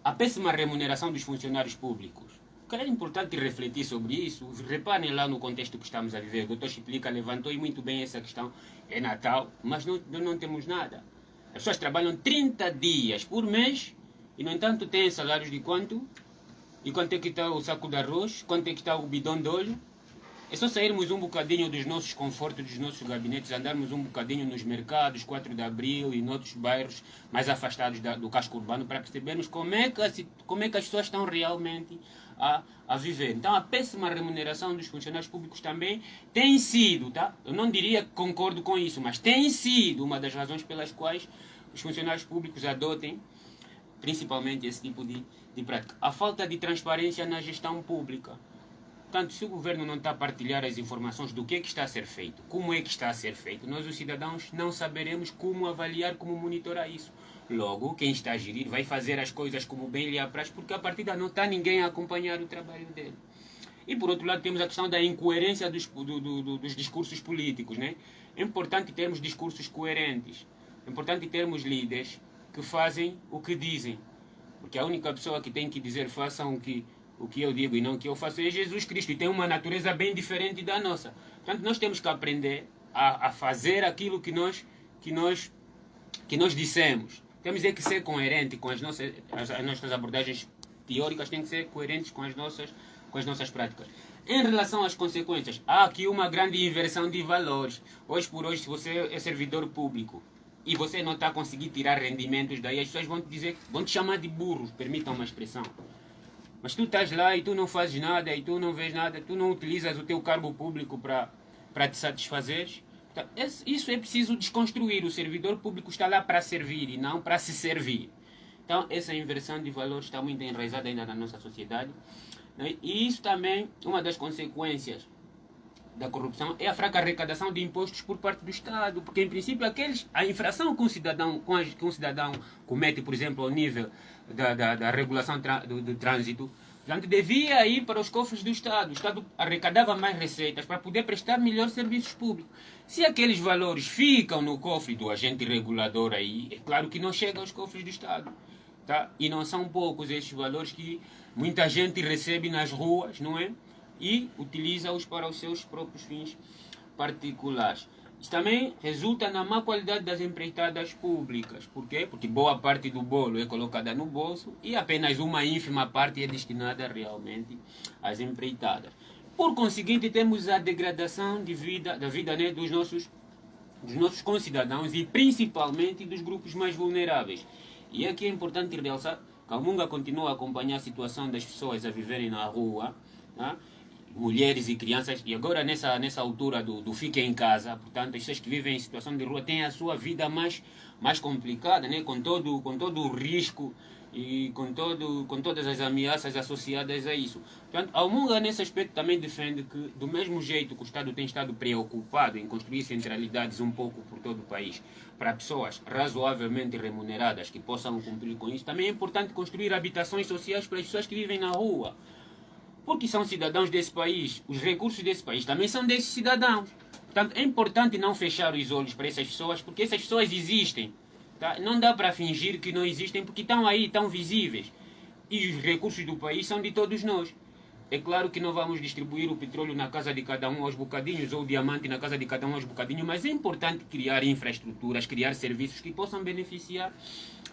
A péssima remuneração dos funcionários públicos. É importante refletir sobre isso. Reparem lá no contexto que estamos a viver. O Dr. Chiplica levantou muito bem essa questão. É Natal, mas não temos nada. As pessoas trabalham 30 dias por mês e, no entanto, têm salários de quanto? E quanto é que está o saco de arroz? Quanto é que está o bidão de óleo? É só sairmos um bocadinho dos nossos confortos, dos nossos gabinetes, andarmos um bocadinho nos mercados, 4 de Abril e noutros bairros mais afastados do casco urbano para percebermos como é que as pessoas estão realmente a viver. Então, a péssima remuneração dos funcionários públicos também tem sido, tá? Eu não diria que concordo com isso, mas tem sido uma das razões pelas quais os funcionários públicos adotem principalmente esse tipo de prática. A falta de transparência na gestão pública. Portanto, se o governo não está a partilhar as informações do que é que está a ser feito, como é que está a ser feito, nós os cidadãos não saberemos como avaliar, como monitorar isso. Logo, quem está a gerir vai fazer as coisas como bem lhe apraz, porque a partir daí não está ninguém a acompanhar o trabalho dele. E por outro lado temos a questão da incoerência dos discursos políticos. Né? É importante termos discursos coerentes. É importante termos líderes que fazem o que dizem. Porque a única pessoa que tem que dizer façam o que eu digo e não o que eu faço é Jesus Cristo. E tem uma natureza bem diferente da nossa. Portanto, nós temos que aprender a fazer aquilo que nós dissemos. Temos que ser coerentes com as nossas abordagens teóricas, têm que ser coerentes com as nossas práticas. Em relação às consequências, há aqui uma grande inversão de valores. Hoje por hoje, se você é servidor público e você não está a conseguir tirar rendimentos daí, as pessoas vão te chamar de burro, permitam uma expressão. Mas tu estás lá e tu não fazes nada, e tu não vês nada, tu não utilizas o teu cargo público para te satisfazeres. Então, isso é preciso desconstruir. O servidor público está lá para servir e não para se servir. Então, essa inversão de valores está muito enraizada ainda na nossa sociedade. E isso também, uma das consequências da corrupção é a fraca arrecadação de impostos por parte do Estado, porque em princípio a infração que um cidadão comete, por exemplo, ao nível da regulação do trânsito, Portanto, devia ir para os cofres do Estado. O Estado arrecadava mais receitas para poder prestar melhores serviços públicos. Se aqueles valores ficam no cofre do agente regulador aí, é claro que não chega aos cofres do Estado. Tá? E não são poucos esses valores que muita gente recebe nas ruas, não é? E utiliza-os para os seus próprios fins particulares. Isso também resulta na má qualidade das empreitadas públicas. Por quê? Porque boa parte do bolo é colocada no bolso e apenas uma ínfima parte é destinada realmente às empreitadas. Por conseguinte, temos a degradação da vida, né, dos nossos concidadãos e principalmente dos grupos mais vulneráveis. E aqui é importante realçar que a Munga continua a acompanhar a situação das pessoas a viverem na rua, tá? Mulheres e crianças, e agora nessa altura do fique em casa, portanto, as pessoas que vivem em situação de rua têm a sua vida mais complicada, né? com todo o risco e com todas as ameaças associadas a isso. Portanto, a Munga nesse aspecto também defende que, do mesmo jeito que o Estado tem estado preocupado em construir centralidades um pouco por todo o país, para pessoas razoavelmente remuneradas que possam cumprir com isso, também é importante construir habitações sociais para as pessoas que vivem na rua. Porque são cidadãos desse país, os recursos desse país também são desses cidadãos. Portanto, é importante não fechar os olhos para essas pessoas, porque essas pessoas existem. Tá? Não dá para fingir que não existem, porque estão aí, estão visíveis. E os recursos do país são de todos nós. É claro que não vamos distribuir o petróleo na casa de cada um aos bocadinhos, ou o diamante na casa de cada um aos bocadinhos, mas é importante criar infraestruturas, criar serviços que possam beneficiar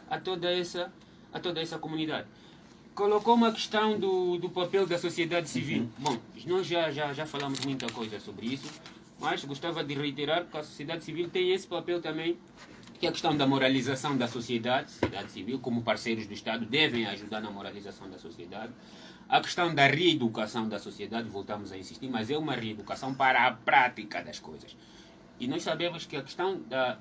a toda essa comunidade. Colocou uma questão do papel da sociedade civil. Bom, nós já falamos muita coisa sobre isso, mas gostava de reiterar que a sociedade civil tem esse papel também, que é a questão da moralização da sociedade civil, como parceiros do Estado, devem ajudar na moralização da sociedade. A questão da reeducação da sociedade, voltamos a insistir, mas é uma reeducação para a prática das coisas. E nós sabemos que a questão da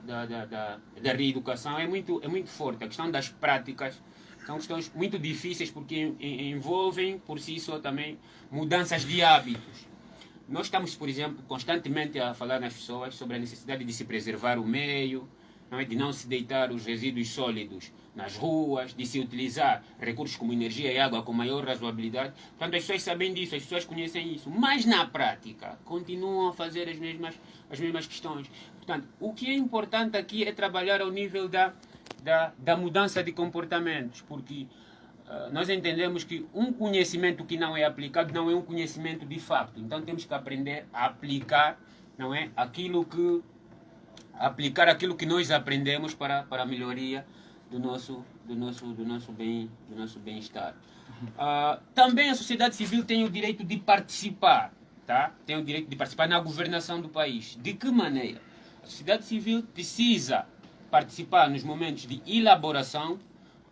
reeducação é muito forte, a questão das práticas. São questões muito difíceis porque envolvem por si só também mudanças de hábitos. Nós estamos, por exemplo, constantemente a falar nas pessoas sobre a necessidade de se preservar o meio, não é? De não se deitar os resíduos sólidos nas ruas, de se utilizar recursos como energia e água com maior razoabilidade. Portanto, as pessoas sabem disso, as pessoas conhecem isso. Mas na prática, continuam a fazer as mesmas questões. Portanto, o que é importante aqui é trabalhar ao nível da mudança de comportamentos, porque nós entendemos que um conhecimento que não é aplicado não é um conhecimento de facto. Então temos que aprender a aplicar, não é, aquilo que nós aprendemos para a melhoria do nosso bem-estar. Também a sociedade civil tem o direito de participar, tá? Tem o direito de participar na governação do país. De que maneira? A sociedade civil precisa participar nos momentos de elaboração,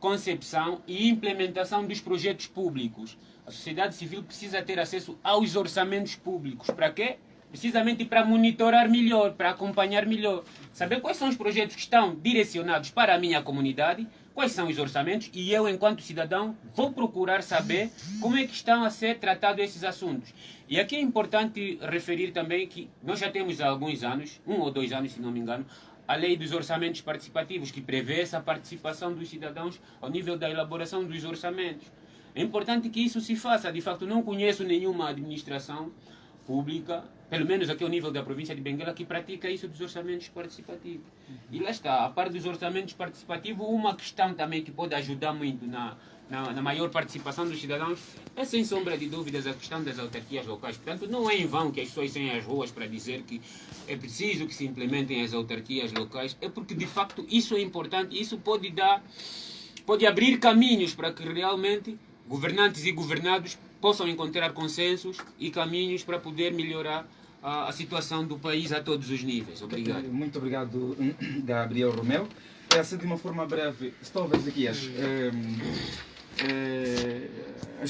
concepção e implementação dos projetos públicos. A sociedade civil precisa ter acesso aos orçamentos públicos. Para quê? Precisamente para monitorar melhor, para acompanhar melhor. Saber quais são os projetos que estão direcionados para a minha comunidade, quais são os orçamentos, e eu, enquanto cidadão, vou procurar saber como é que estão a ser tratados esses assuntos. E aqui é importante referir também que nós já temos há alguns anos, 1 ou 2 anos, se não me engano, a lei dos orçamentos participativos, que prevê essa participação dos cidadãos ao nível da elaboração dos orçamentos. É importante que isso se faça. De facto, não conheço nenhuma administração pública, pelo menos aqui ao nível da província de Benguela, que pratica isso dos orçamentos participativos. E lá está, a par dos orçamentos participativos, uma questão também que pode ajudar muito na maior participação dos cidadãos é, sem sombra de dúvidas, a questão das autarquias locais. Portanto, não é em vão que as pessoas saem às ruas para dizer que é preciso que se implementem as autarquias locais, é porque de facto isso é importante, isso pode abrir caminhos para que realmente governantes e governados possam encontrar consensos e caminhos para poder melhorar a situação do país a todos os níveis. Obrigado. Muito obrigado, Gabriel Romeu. Assim, de uma forma breve, talvez aqui as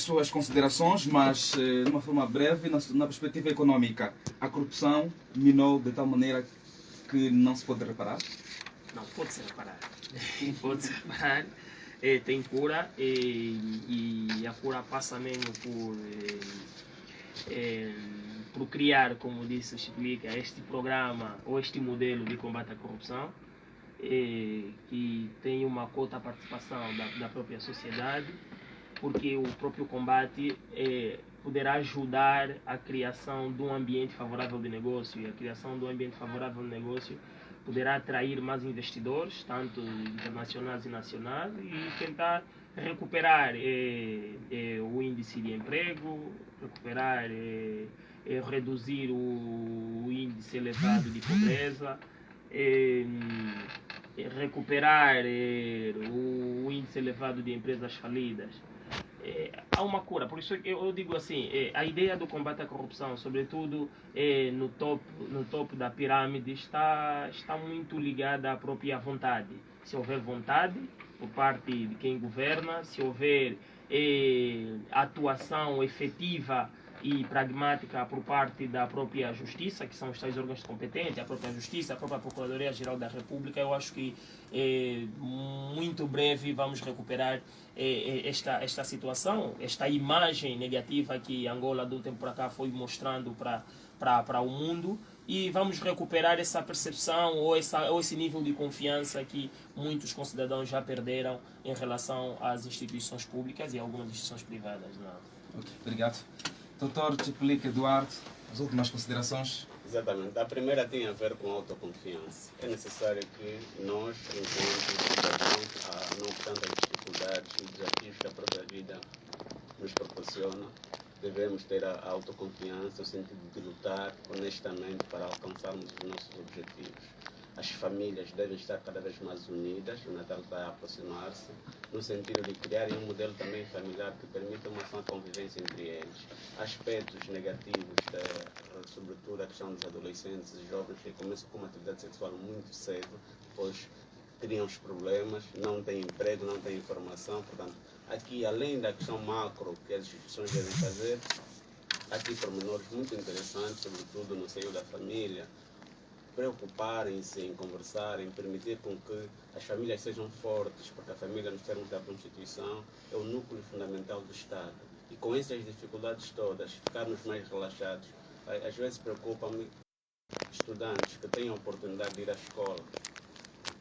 suas considerações, mas de uma forma breve, na perspectiva econômica, a corrupção minou de tal maneira que não se pode reparar? Não, pode-se reparar. Pode-se reparar. Tem cura e a cura passa mesmo por criar, como disse o Chiplica, este programa ou este modelo de combate à corrupção, que tem uma cota participação da própria sociedade, porque o próprio combate poderá ajudar a criação de um ambiente favorável de negócio, e a criação de um ambiente favorável de negócio poderá atrair mais investidores, tanto internacionais e nacionais, e tentar recuperar o índice de emprego, recuperar reduzir o índice elevado de pobreza, recuperar o índice elevado de empresas falidas. Há uma cura, por isso eu digo assim, a ideia do combate à corrupção, sobretudo no topo da pirâmide, está muito ligada à própria vontade. Se houver vontade por parte de quem governa, se houver atuação efetiva e pragmática por parte da própria Justiça, que são os tais órgãos competentes, a própria Justiça, a própria Procuradoria-Geral da República, eu acho que muito breve vamos recuperar esta situação, esta imagem negativa que Angola de um tempo para cá foi mostrando para o mundo, e vamos recuperar essa percepção ou esse nível de confiança que muitos concidadãos já perderam em relação às instituições públicas e algumas instituições privadas. Não. Ok, obrigado. Doutor Chiplique Eduardo, as últimas considerações? Exatamente. A primeira tem a ver com autoconfiança. É necessário que nós, enquanto cidadãos, não obstante as dificuldades e desafios que a própria vida nos proporciona, devemos ter a autoconfiança no sentido de lutar honestamente para alcançarmos os nossos objetivos. As famílias devem estar cada vez mais unidas, o Natal está a aproximar-se, no sentido de criarem um modelo também familiar que permita uma sã convivência entre eles. Aspectos negativos, sobretudo a questão dos adolescentes e jovens que começam com uma atividade sexual muito cedo, depois criam os problemas, não têm emprego, não têm informação. Portanto, aqui, além da questão macro que as instituições devem fazer, há aqui pormenores muito interessantes, sobretudo no seio da família, preocuparem-se em conversar, em permitir com que as famílias sejam fortes, porque a família, nos termos da Constituição, é o núcleo fundamental do Estado. E com essas dificuldades todas, ficarmos mais relaxados. Às vezes preocupa-me estudantes que têm a oportunidade de ir à escola.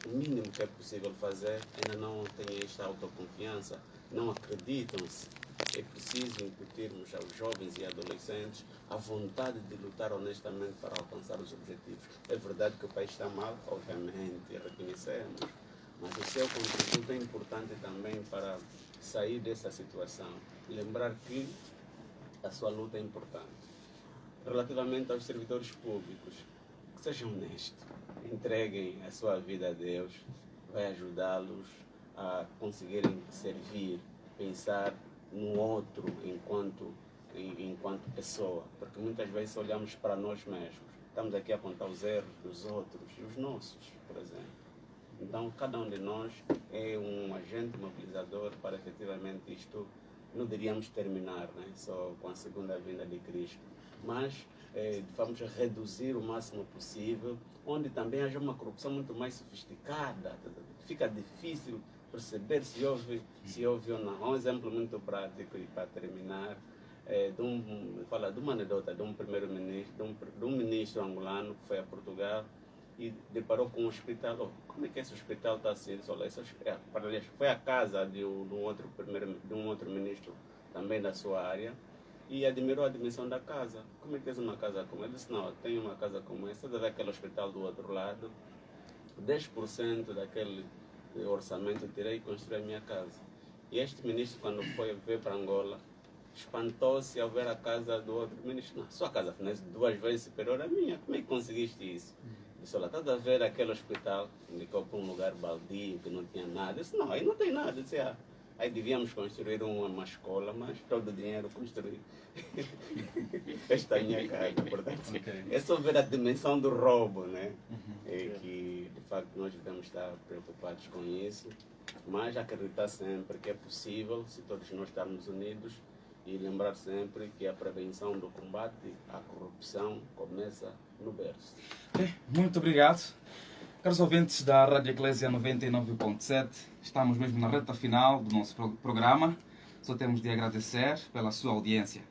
O mínimo que é possível fazer, ainda não têm esta autoconfiança, não acreditam-se. É preciso incutirmos aos jovens e adolescentes a vontade de lutar honestamente para alcançar os objetivos. É verdade que o país está mal, obviamente, reconhecemos, mas o seu contributo é importante também para sair dessa situação. Lembrar que a sua luta é importante. Relativamente aos servidores públicos, que sejam honestos, entreguem a sua vida a Deus, vai ajudá-los a conseguirem servir, pensar no outro enquanto pessoa, porque muitas vezes olhamos para nós mesmos, estamos aqui a apontar os erros dos outros e os nossos, por exemplo. Então, cada um de nós é um agente mobilizador para efetivamente isto, não diríamos terminar, né, só com a segunda vinda de Cristo, mas vamos reduzir o máximo possível, onde também haja uma corrupção muito mais sofisticada, fica difícil perceber se houve ou não. Um exemplo muito prático e para terminar, fala de uma anedota de um primeiro-ministro, de um ministro angolano que foi a Portugal e deparou com um hospital. Oh, como é que esse hospital está assim? Foi a casa de um outro ministro também da sua área e admirou a dimensão da casa. Como é que é uma casa como essa? Ele disse, não, eu tenho uma casa como essa, daquele hospital do outro lado, 10% daquele orçamento tirei e construí a minha casa. E este ministro, quando veio para Angola, espantou-se ao ver a casa do outro ministro. Não, sua casa foi 2 vezes superior à minha, como é que conseguiste isso? Disse, olha, estás a ver aquele hospital, indicou para um lugar baldio, que não tinha nada. Disse, não, aí não tem nada. Disse, aí devíamos construir uma escola, mas todo o dinheiro construí esta minha casa. Portanto, é só ver a dimensão do roubo, né? Que de facto nós devemos estar preocupados com isso, mas acreditar sempre que é possível se todos nós estarmos unidos e lembrar sempre que a prevenção do combate à corrupção começa no berço. Muito obrigado. Caros ouvintes da Rádio Eclésia 99.7, estamos mesmo na reta final do nosso programa. Só temos de agradecer pela sua audiência.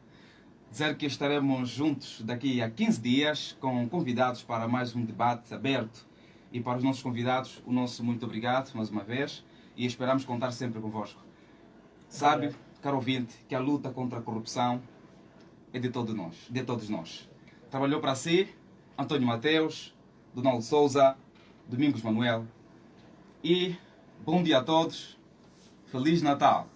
Dizer que estaremos juntos daqui a 15 dias com convidados para mais um debate aberto. E para os nossos convidados, o nosso muito obrigado mais uma vez e esperamos contar sempre convosco. Sábio, caro ouvinte, que a luta contra a corrupção é de todos nós. De todos nós. Trabalhou para si Antônio Mateus, Donaldo Souza, Domingos Manuel. E bom dia a todos. Feliz Natal.